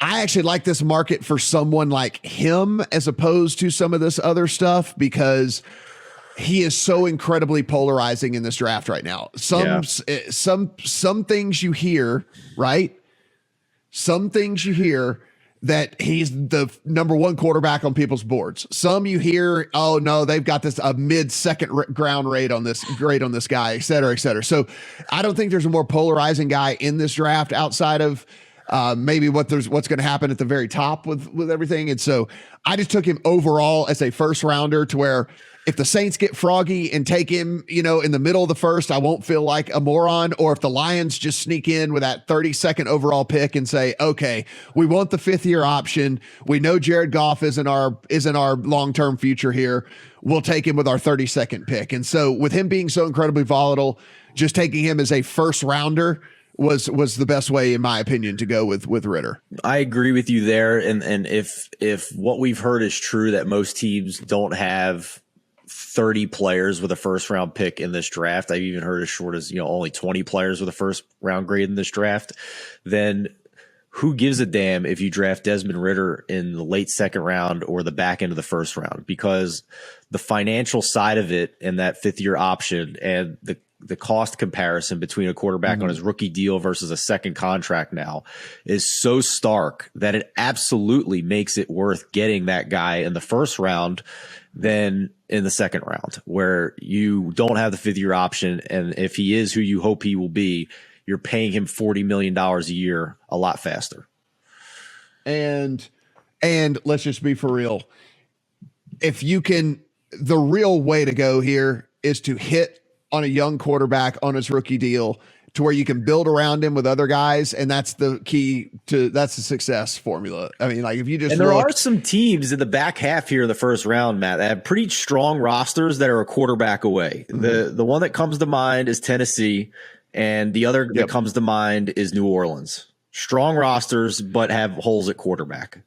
A: I actually like this market for someone like him as opposed to some of this other stuff because he is so incredibly polarizing in this draft right now. Some things you hear, right? Some things you hear that he's the number one quarterback on people's boards. Some you hear, oh no, they've got this a mid-second ground rate on this guy, et cetera, et cetera. So I don't think there's a more polarizing guy in this draft outside of maybe what's going to happen at the very top with everything. And so I just took him overall as a first rounder to where if the Saints get froggy and take him, in the middle of the first, I won't feel like a moron. Or if the Lions just sneak in with that 32nd overall pick and say, okay, we want the 5th-year option. We know Jared Goff isn't our long-term future here. We'll take him with our 32nd pick. And so with him being so incredibly volatile, just taking him as a first rounder was the best way, in my opinion, to go with Ridder.
B: I agree with you there. And if what we've heard is true, that most teams don't have 30 players with a first round pick in this draft, I've even heard as short as only 20 players with a first round grade in this draft, then who gives a damn if you draft Desmond Ridder in the late second round or the back end of the first round? Because the financial side of it and that 5th-year option and the cost comparison between a quarterback on his rookie deal versus a second contract now is so stark that it absolutely makes it worth getting that guy in the first round than in the second round, where you don't have the 5th-year option. And if he is who you hope he will be, you're paying him $40 million a year a lot faster.
A: And let's just be for real. If you can, the real way to go here is to hit on a young quarterback on his rookie deal to where you can build around him with other guys. And that's the key that's the success formula. I mean, like if you just,
B: and there are some teams in the back half here of the first round, Matt, that have pretty strong rosters that are a quarterback away. The one that comes to mind is Tennessee, and the other that comes to mind is New Orleans. Strong rosters, but have holes at quarterback.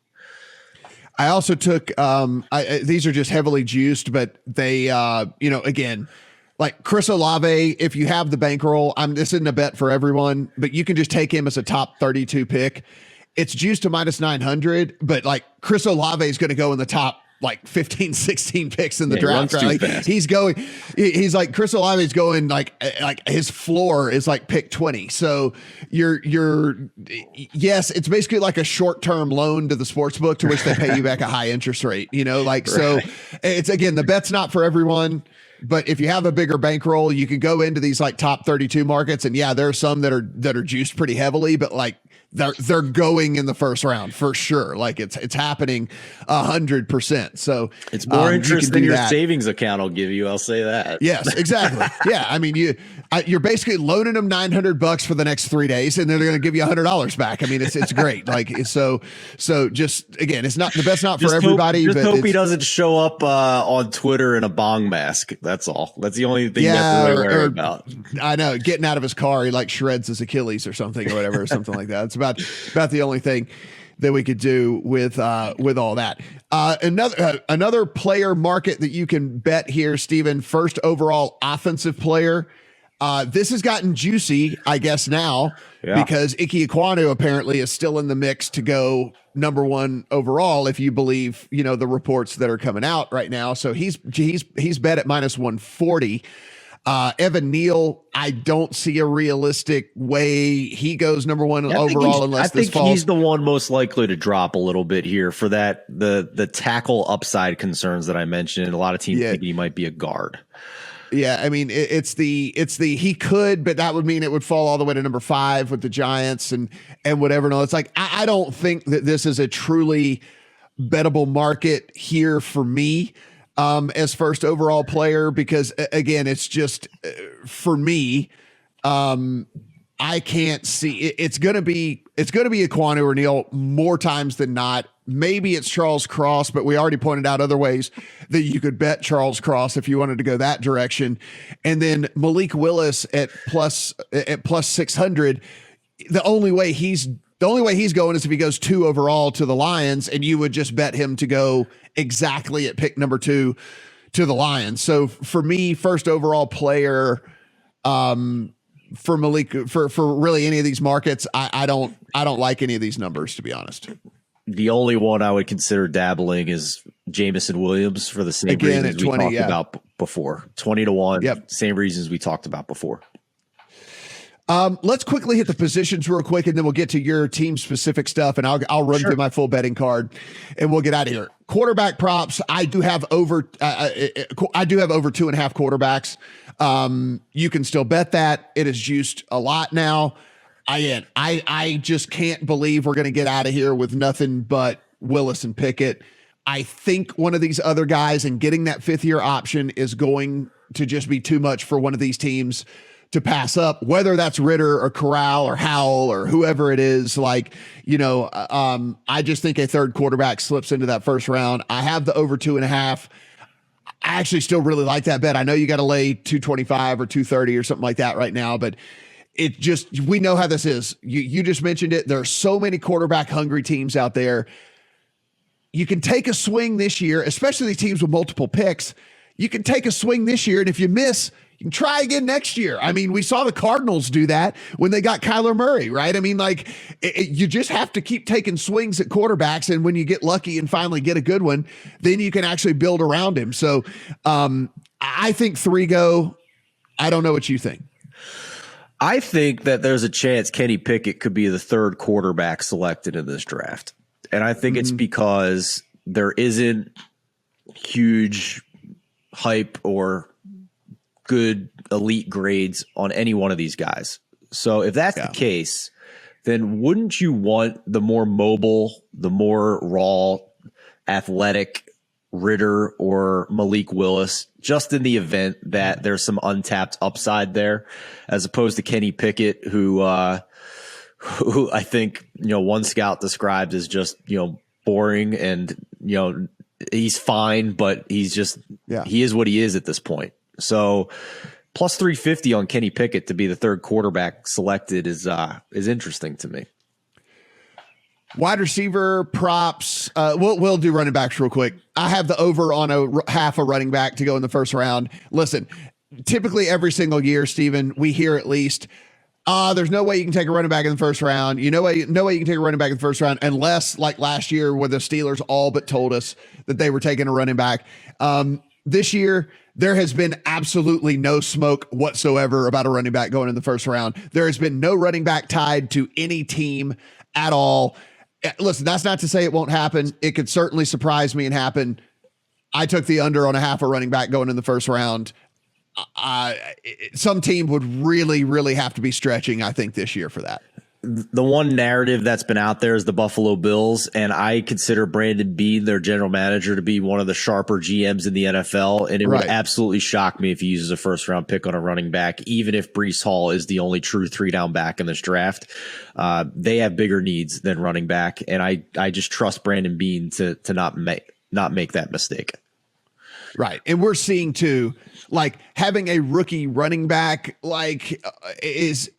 A: I also took, these are just heavily juiced, but they, again, like Chris Olave, if you have the bankroll, this isn't a bet for everyone, but you can just take him as a top 32 pick. It's juiced to -900, but like Chris Olave is going to go in the top like 15, 16 picks in the draft. Right? Like, he's like Chris Olave is going like his floor is like pick 20. So yes, it's basically like a short-term loan to the sports book to which they pay you back a high interest rate, so it's, again, the bet's not for everyone. But if you have a bigger bankroll, you can go into these like top 32 markets. And yeah, there are some that are juiced pretty heavily, but like they're going in the first round for sure. Like it's happening 100%. So
B: it's more interest than your savings account will give you. I'll say that.
A: Yes, exactly. Yeah. I mean, you're basically loaning them $900 for the next 3 days, and then they're going to give you $100 back. I mean, it's great. Like, so just, again, it's not the best, not for everybody.
B: Just hope he doesn't show up on Twitter in a bong mask. That's all. That's the only thing you have to worry about.
A: I know, getting out of his car, he like shreds his Achilles or something or whatever, or something like that. It's about the only thing that we could do with all that. Another player market that you can bet here, Stephen, first overall offensive player. This has gotten juicy, I guess, now because Ike Ekwonu apparently is still in the mix to go number 1 overall, if you believe, the reports that are coming out right now. So he's bet at -140. Evan Neal, I don't see a realistic way he goes number 1 overall unless this falls.
B: He's the one most likely to drop a little bit here for that the tackle upside concerns that I mentioned. A lot of teams think he might be a guard.
A: Yeah, I mean, it's the he could, but that would mean it would fall all the way to number 5 with the Giants and whatever. No, it's like I don't think that this is a truly bettable market here for me as first overall player, because again, it's just for me, I can't see it's gonna be Ekwonu or Neal more times than not. Maybe it's Charles Cross, but we already pointed out other ways that you could bet Charles Cross if you wanted to go that direction. And then Malik Willis at plus 600. The only way he's going is if he goes 2 overall to the Lions, and you would just bet him to go exactly at pick number 2 to the Lions. So for me, first overall player, for Malik, for really any of these markets, I don't like any of these numbers, to be honest.
B: The only one I would consider dabbling is Jamison Williams for the same reasons we talked about before. 20-1.
A: Yep.
B: Same reasons we talked about before.
A: Let's quickly hit the positions real quick, and then we'll get to your team specific stuff, and I'll run through my full betting card, and we'll get out of here. Quarterback props. I do have over 2.5 quarterbacks. You can still bet that. It is juiced a lot now. I just can't believe we're going to get out of here with nothing but Willis and Pickett. I think one of these other guys and getting that 5th-year option is going to just be too much for one of these teams to pass up, whether that's Ritter or Corral or Howell or whoever it is. Like, I just think a third quarterback slips into that first round. I have the over 2.5. I actually still really like that bet. I know you got to lay 225 or 230 or something like that right now, but we know how this is. You just mentioned it. There are so many quarterback hungry teams out there. You can take a swing this year, especially teams with multiple picks. You can take a swing this year, and if you miss, you can try again next year. I mean, we saw the Cardinals do that when they got Kyler Murray, right? I mean, like, you just have to keep taking swings at quarterbacks, and when you get lucky and finally get a good one, then you can actually build around him. So I think 3 go. I don't know what you think.
B: I think that there's a chance Kenny Pickett could be the third quarterback selected in this draft. And I think it's because there isn't huge hype or good elite grades on any one of these guys. So if that's the case, then wouldn't you want the more mobile, the more raw, athletic Ritter or Malik Willis, just in the event that there's some untapped upside there, as opposed to Kenny Pickett, who I think, one scout described as just, boring and, he's fine, but he's just, he is what he is at this point. So plus 350 on Kenny Pickett to be the third quarterback selected is interesting to me.
A: Wide receiver props. We'll do running backs real quick. I have the over on half a running back to go in the first round. Listen, typically every single year, Stephen, we hear at least, there's no way you can take a running back in the first round. No way you can take a running back in the first round, unless like last year where the Steelers all but told us that they were taking a running back. This year, there has been absolutely no smoke whatsoever about a running back going in the first round. There has been no running back tied to any team at all. Listen, that's not to say it won't happen. It could certainly surprise me and happen. I took the under on a half a running back going in the first round. Some team would really, really have to be stretching, I think, this year for that.
B: The one narrative that's been out there is the Buffalo Bills, and I consider Brandon Beane, their general manager, to be one of the sharper GMs in the NFL, and it would absolutely shock me if he uses a first-round pick on a running back, even if Breece Hall is the only true three-down back in this draft. They have bigger needs than running back, and I just trust Brandon Beane to not make that mistake.
A: Right. And we're seeing too, like having a rookie running back, is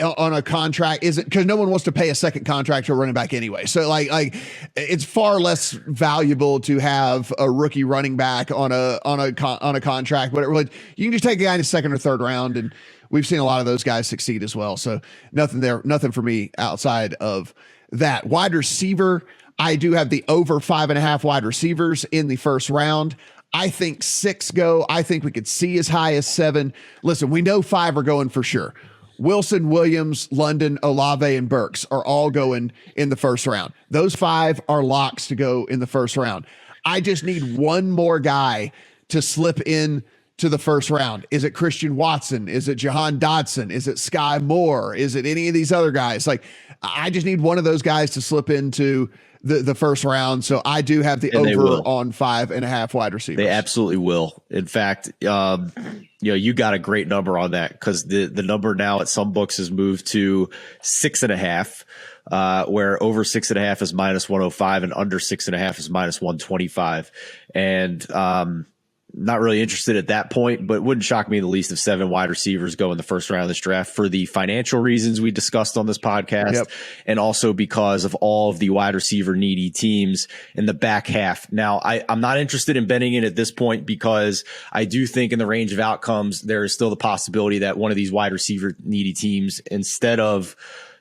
A: on a contract isn't, because no one wants to pay a second contract to a running back anyway. So like it's far less valuable to have a rookie running back on a contract, but you can just take a guy in the second or third round, and we've seen a lot of those guys succeed as well. So nothing for me outside of that. Wide receiver, I do have the over 5.5 wide receivers in the first round. I think 6 go. I think we could see as high as 7. Listen, we know 5 are going for sure. Wilson, Williams, London, Olave, and Burks are all going in the first round. Those 5 are locks to go in the first round. I just need one more guy to slip in to the first round. Is it Christian Watson? Is it Jahan Dotson? Is it Sky Moore? Is it any of these other guys? Like, I just need one of those guys to slip into the first round. So I do have the over on 5.5 wide receivers.
B: They absolutely will. In fact, you got a great number on that, because the number now at some books has moved to 6.5, where over 6.5 is -105 and under 6.5 is -125. And, not really interested at that point, but it wouldn't shock me the least if 7 wide receivers go in the first round of this draft for the financial reasons we discussed on this podcast. And also because of all of the wide receiver needy teams in the back half. Now, I'm not interested in betting it at this point, because I do think in the range of outcomes, there is still the possibility that one of these wide receiver needy teams, instead of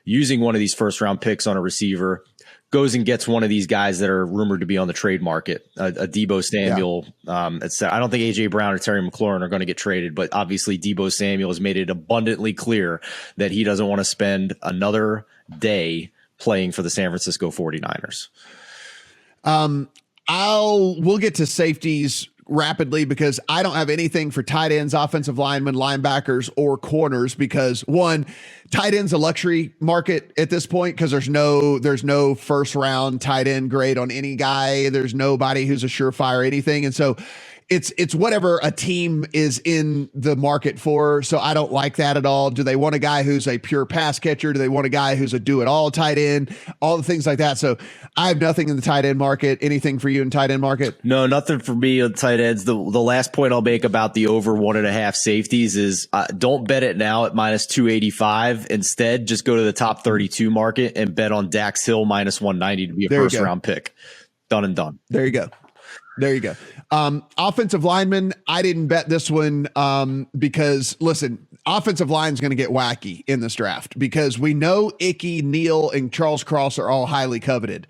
B: using one of these first round picks on a receiver, goes and gets one of these guys that are rumored to be on the trade market, a Deebo Samuel, etc. I don't think A.J. Brown or Terry McLaurin are going to get traded, but obviously Deebo Samuel has made it abundantly clear that he doesn't want to spend another day playing for the San Francisco 49ers.
A: We'll get to safeties rapidly, because I don't have anything for tight ends, offensive linemen, linebackers, or corners, because one, tight end's a luxury market at this point, because there's no first round tight end grade on any guy. There's nobody who's a surefire anything. And so it's whatever a team is in the market for. So I don't like that at all. Do they want a guy who's a pure pass catcher? Do they want a guy who's a do-it-all tight end? All the things like that. So I have nothing in the tight end market. Anything for you in tight end market?
B: No, nothing for me on tight ends. The last point I'll make about the over 1.5 safeties is don't bet it now at -285. Instead, just go to the top 32 market and bet on Dax Hill -190 to be a first round pick. Done and done.
A: There you go. Offensive lineman, I didn't bet this one because, listen, offensive line is going to get wacky in this draft, because we know Icky, Neal, and Charles Cross are all highly coveted.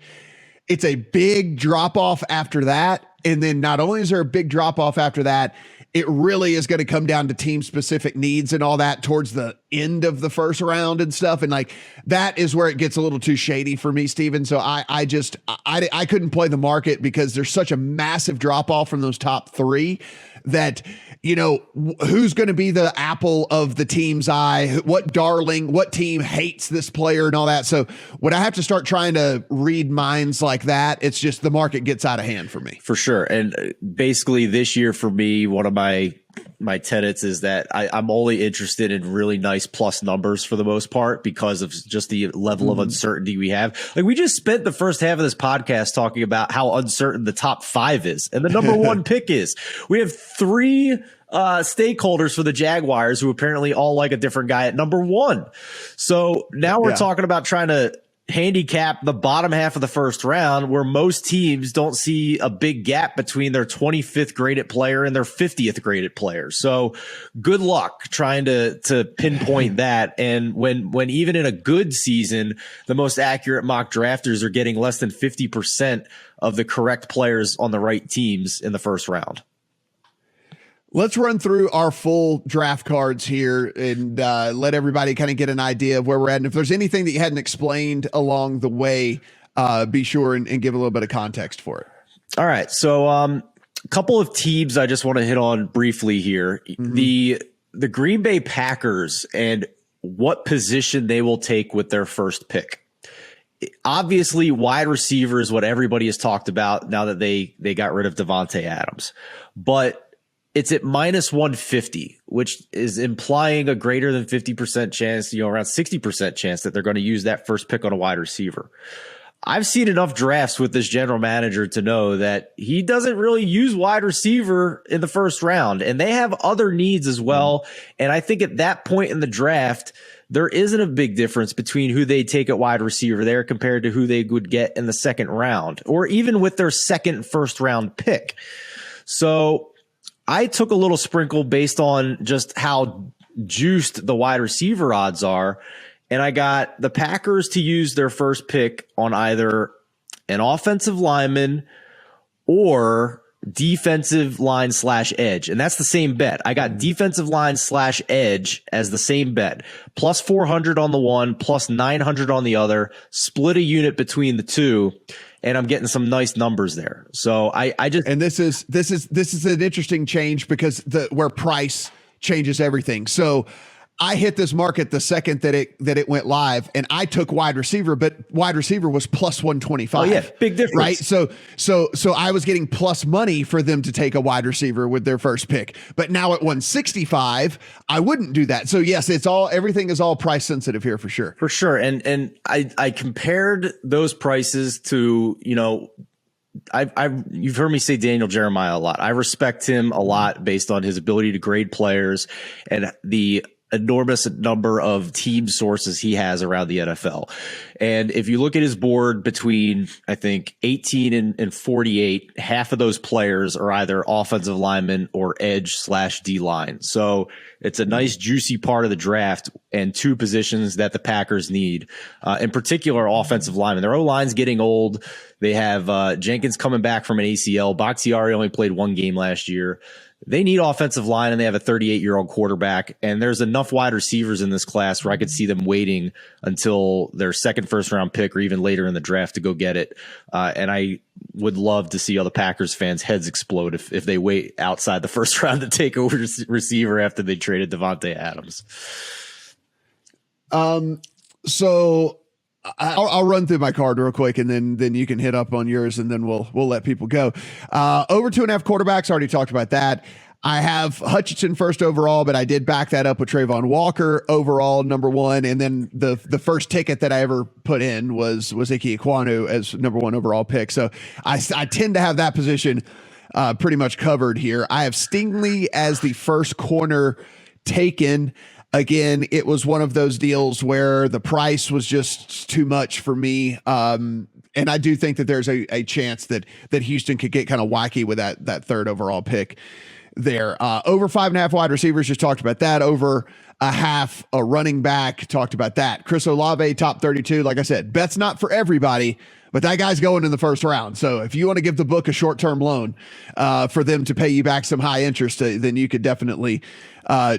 A: It's a big drop off after that. And then not only is there a big drop off after that, it really is going to come down to team specific needs and all that towards the end of the first round and stuff. And like, that is where it gets a little too shady for me, Steven. So I couldn't play the market because there's such a massive drop off from those top three that, you know, who's going to be the apple of the team's eye? What team hates this player and all that. So when I have to start trying to read minds like that, it's just the market gets out of hand for me.
B: For sure. And basically this year for me, one of my tenets is that I'm only interested in really nice plus numbers for the most part because of just the level of uncertainty we have. Like, we just spent the first half of this podcast talking about how uncertain the top 5 is and the number 1 pick is. We have 3 stakeholders for the Jaguars who apparently all like a different guy at number 1. So now we're talking about trying to handicap the bottom half of the first round, where most teams don't see a big gap between their 25th graded player and their 50th graded player. So good luck trying to pinpoint that. And when even in a good season, the most accurate mock drafters are getting less than 50% of the correct players on the right teams in the first round.
A: Let's run through our full draft cards here and let everybody kind of get an idea of where we're at. And if there's anything that you hadn't explained along the way, be sure and give a little bit of context for it. All
B: right. So a couple of teams I just want to hit on briefly here. The Green Bay Packers and what position they will take with their first pick. Obviously, wide receiver is what everybody has talked about now that they got rid of Devontae Adams. But it's at minus 150, which is implying a greater than 50% chance, around 60% chance that they're going to use that first pick on a wide receiver. I've seen enough drafts with this general manager to know that he doesn't really use wide receiver in the first round, and they have other needs as well. And I think at that point in the draft, there isn't a big difference between who they take at wide receiver there compared to who they would get in the second round, or even with their second first round pick. So I took a little sprinkle based on just how juiced the wide receiver odds are, and I got the Packers to use their first pick on either an offensive lineman or defensive line / edge. And that's the same bet. I got defensive line / edge as the same bet. Plus 400 on the one, plus 900 on the other, split a unit between the two. And I'm getting some nice numbers there. So I just,
A: and this is an interesting change because where price changes everything. So I hit this market the second that it went live, and I took wide receiver, but wide receiver was plus 125.
B: Oh yeah, big difference,
A: right? So I was getting plus money for them to take a wide receiver with their first pick, but now at 165, I wouldn't do that. So yes, everything is all price sensitive here for sure.
B: For sure, and I compared those prices to you've heard me say Daniel Jeremiah a lot. I respect him a lot based on his ability to grade players and the enormous number of team sources he has around the NFL. And if you look at his board between, I think, 18 and 48, half of those players are either offensive linemen or edge / D line. So it's a nice juicy part of the draft and two positions that the Packers need, in particular offensive linemen. Their O-line's getting old. They have Jenkins coming back from an ACL. Bakhtiari only played one game last year. They need offensive line, and they have a 38-year-old quarterback. And there's enough wide receivers in this class where I could see them waiting until their second first-round pick or even later in the draft to go get it. And I would love to see all the Packers fans' heads explode if they wait outside the first round to take over receiver after they traded Devontae Adams.
A: So I'll run through my card real quick, and then you can hit up on yours, and then we'll let people go. Over 2.5 quarterbacks, already talked about that. I have Hutchinson first overall, but I did back that up with Trayvon Walker overall number 1, and then the first ticket that I ever put in was Ike Ekwonu as number 1 overall pick. So I tend to have that position pretty much covered here. I have Stingley as the first corner taken. Again, it was one of those deals where the price was just too much for me. And I do think that there's a chance that Houston could get kind of wacky with that third overall pick there. Over 5.5 wide receivers, just talked about that. Over a half a running back, talked about that. Chris Olave, top 32. Like I said, bet's not for everybody, but that guy's going in the first round. So if you want to give the book a short-term loan for them to pay you back some high interest, then you could definitely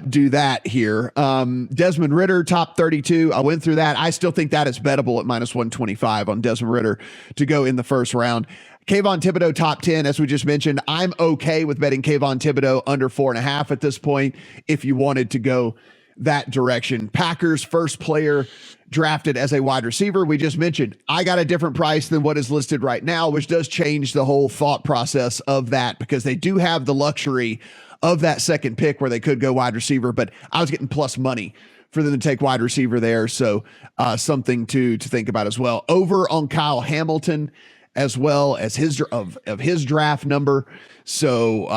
A: do that here. Desmond Ridder, top 32. I went through that. I still think that is bettable at minus 125 on Desmond Ridder to go in the first round. Kayvon Thibodeau, top 10, as we just mentioned. I'm okay with betting Kayvon Thibodeau under 4.5 at this point if you wanted to go that direction. Packers, first player drafted as a wide receiver. We just mentioned, I got a different price than what is listed right now, which does change the whole thought process of that because they do have the luxury of that second pick where they could go wide receiver, but I was getting plus money for them to take wide receiver there. So something to think about as well. Over on Kyle Hamilton, as well as his draft number. So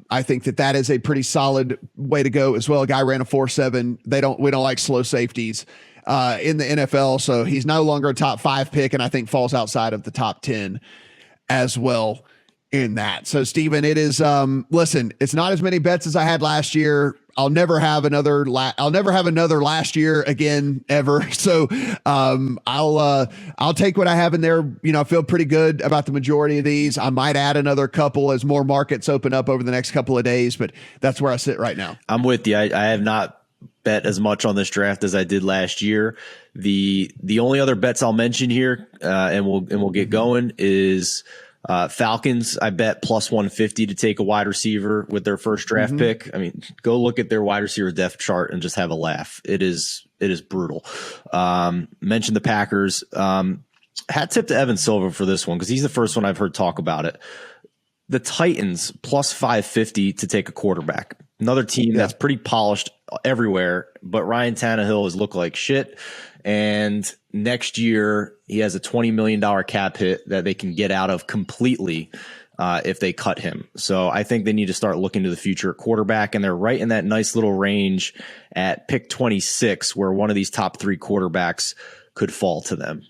A: I think that is a pretty solid way to go as well. A guy ran a 4.7. We don't like slow safeties in the NFL. So he's no longer a top 5 pick, and I think falls outside of the top 10 as well in that. So Stephen, it is, listen, it's not as many bets as I had last year. I'll never have another last year again ever. So I'll take what I have in there. I feel pretty good about the majority of these. I might add another couple as more markets open up over the next couple of days, but that's where I sit right now.
B: I'm with you. I have not bet as much on this draft as I did last year. The only other bets I'll mention here, and we'll get going, is Falcons. I bet plus 150 to take a wide receiver with their first draft pick. I mean, go look at their wide receiver depth chart and just have a laugh. It is brutal. Mentioned the Packers. Hat tip to Evan Silva for this one because he's the first one I've heard talk about it. The Titans plus 550 to take a quarterback. Another team that's pretty polished everywhere, but Ryan Tannehill has looked like shit. And next year, he has a $20 million cap hit that they can get out of completely if they cut him. So I think they need to start looking to the future at quarterback, and they're right in that nice little range at pick 26 where one of these top 3 quarterbacks could fall to them.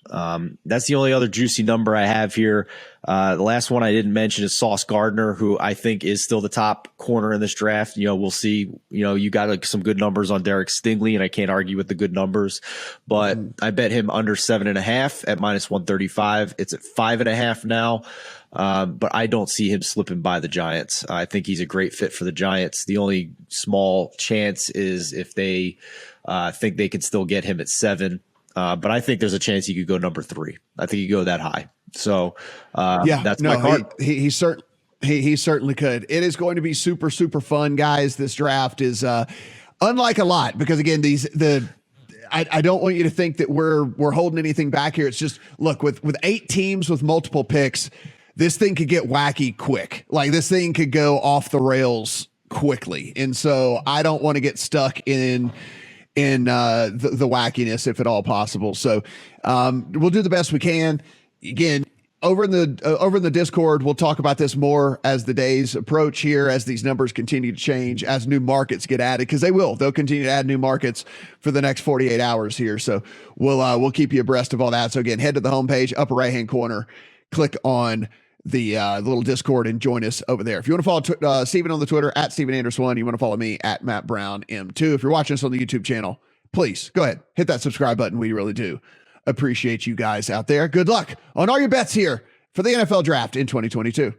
B: That's the only other juicy number I have here. The last one I didn't mention is Sauce Gardner, who I think is still the top corner in this draft. We'll see. You got some good numbers on Derek Stingley, and I can't argue with the good numbers, but I bet him under 7.5 at minus 135. It's at 5.5 now. But I don't see him slipping by the Giants. I think he's a great fit for the Giants. The only small chance is if they think they can still get him at 7. But I think there's a chance he could go number 3. I think he could go that high. So that's my card.
A: He certainly could. It is going to be super, super fun, guys. This draft is unlike a lot because again, I don't want you to think that we're holding anything back here. It's just look with 8 teams with multiple picks, this thing could get wacky quick. Like this thing could go off the rails quickly, and so I don't want to get stuck in the wackiness if at all possible. So we'll do the best we can. Again, over in the Discord, we'll talk about this more as the days approach here, as these numbers continue to change, as new markets get added, because they'll continue to add new markets for the next 48 hours here. So we'll keep you abreast of all that. So again, head to the homepage, upper right hand corner, click on the little Discord and join us over there. If you want to follow Stephen on the Twitter at Stephen Andress1, you want to follow me at Matt Brown M2. If you're watching us on the YouTube channel, please go ahead, hit that subscribe button. We really do appreciate you guys out there. Good luck on all your bets here for the NFL draft in 2022.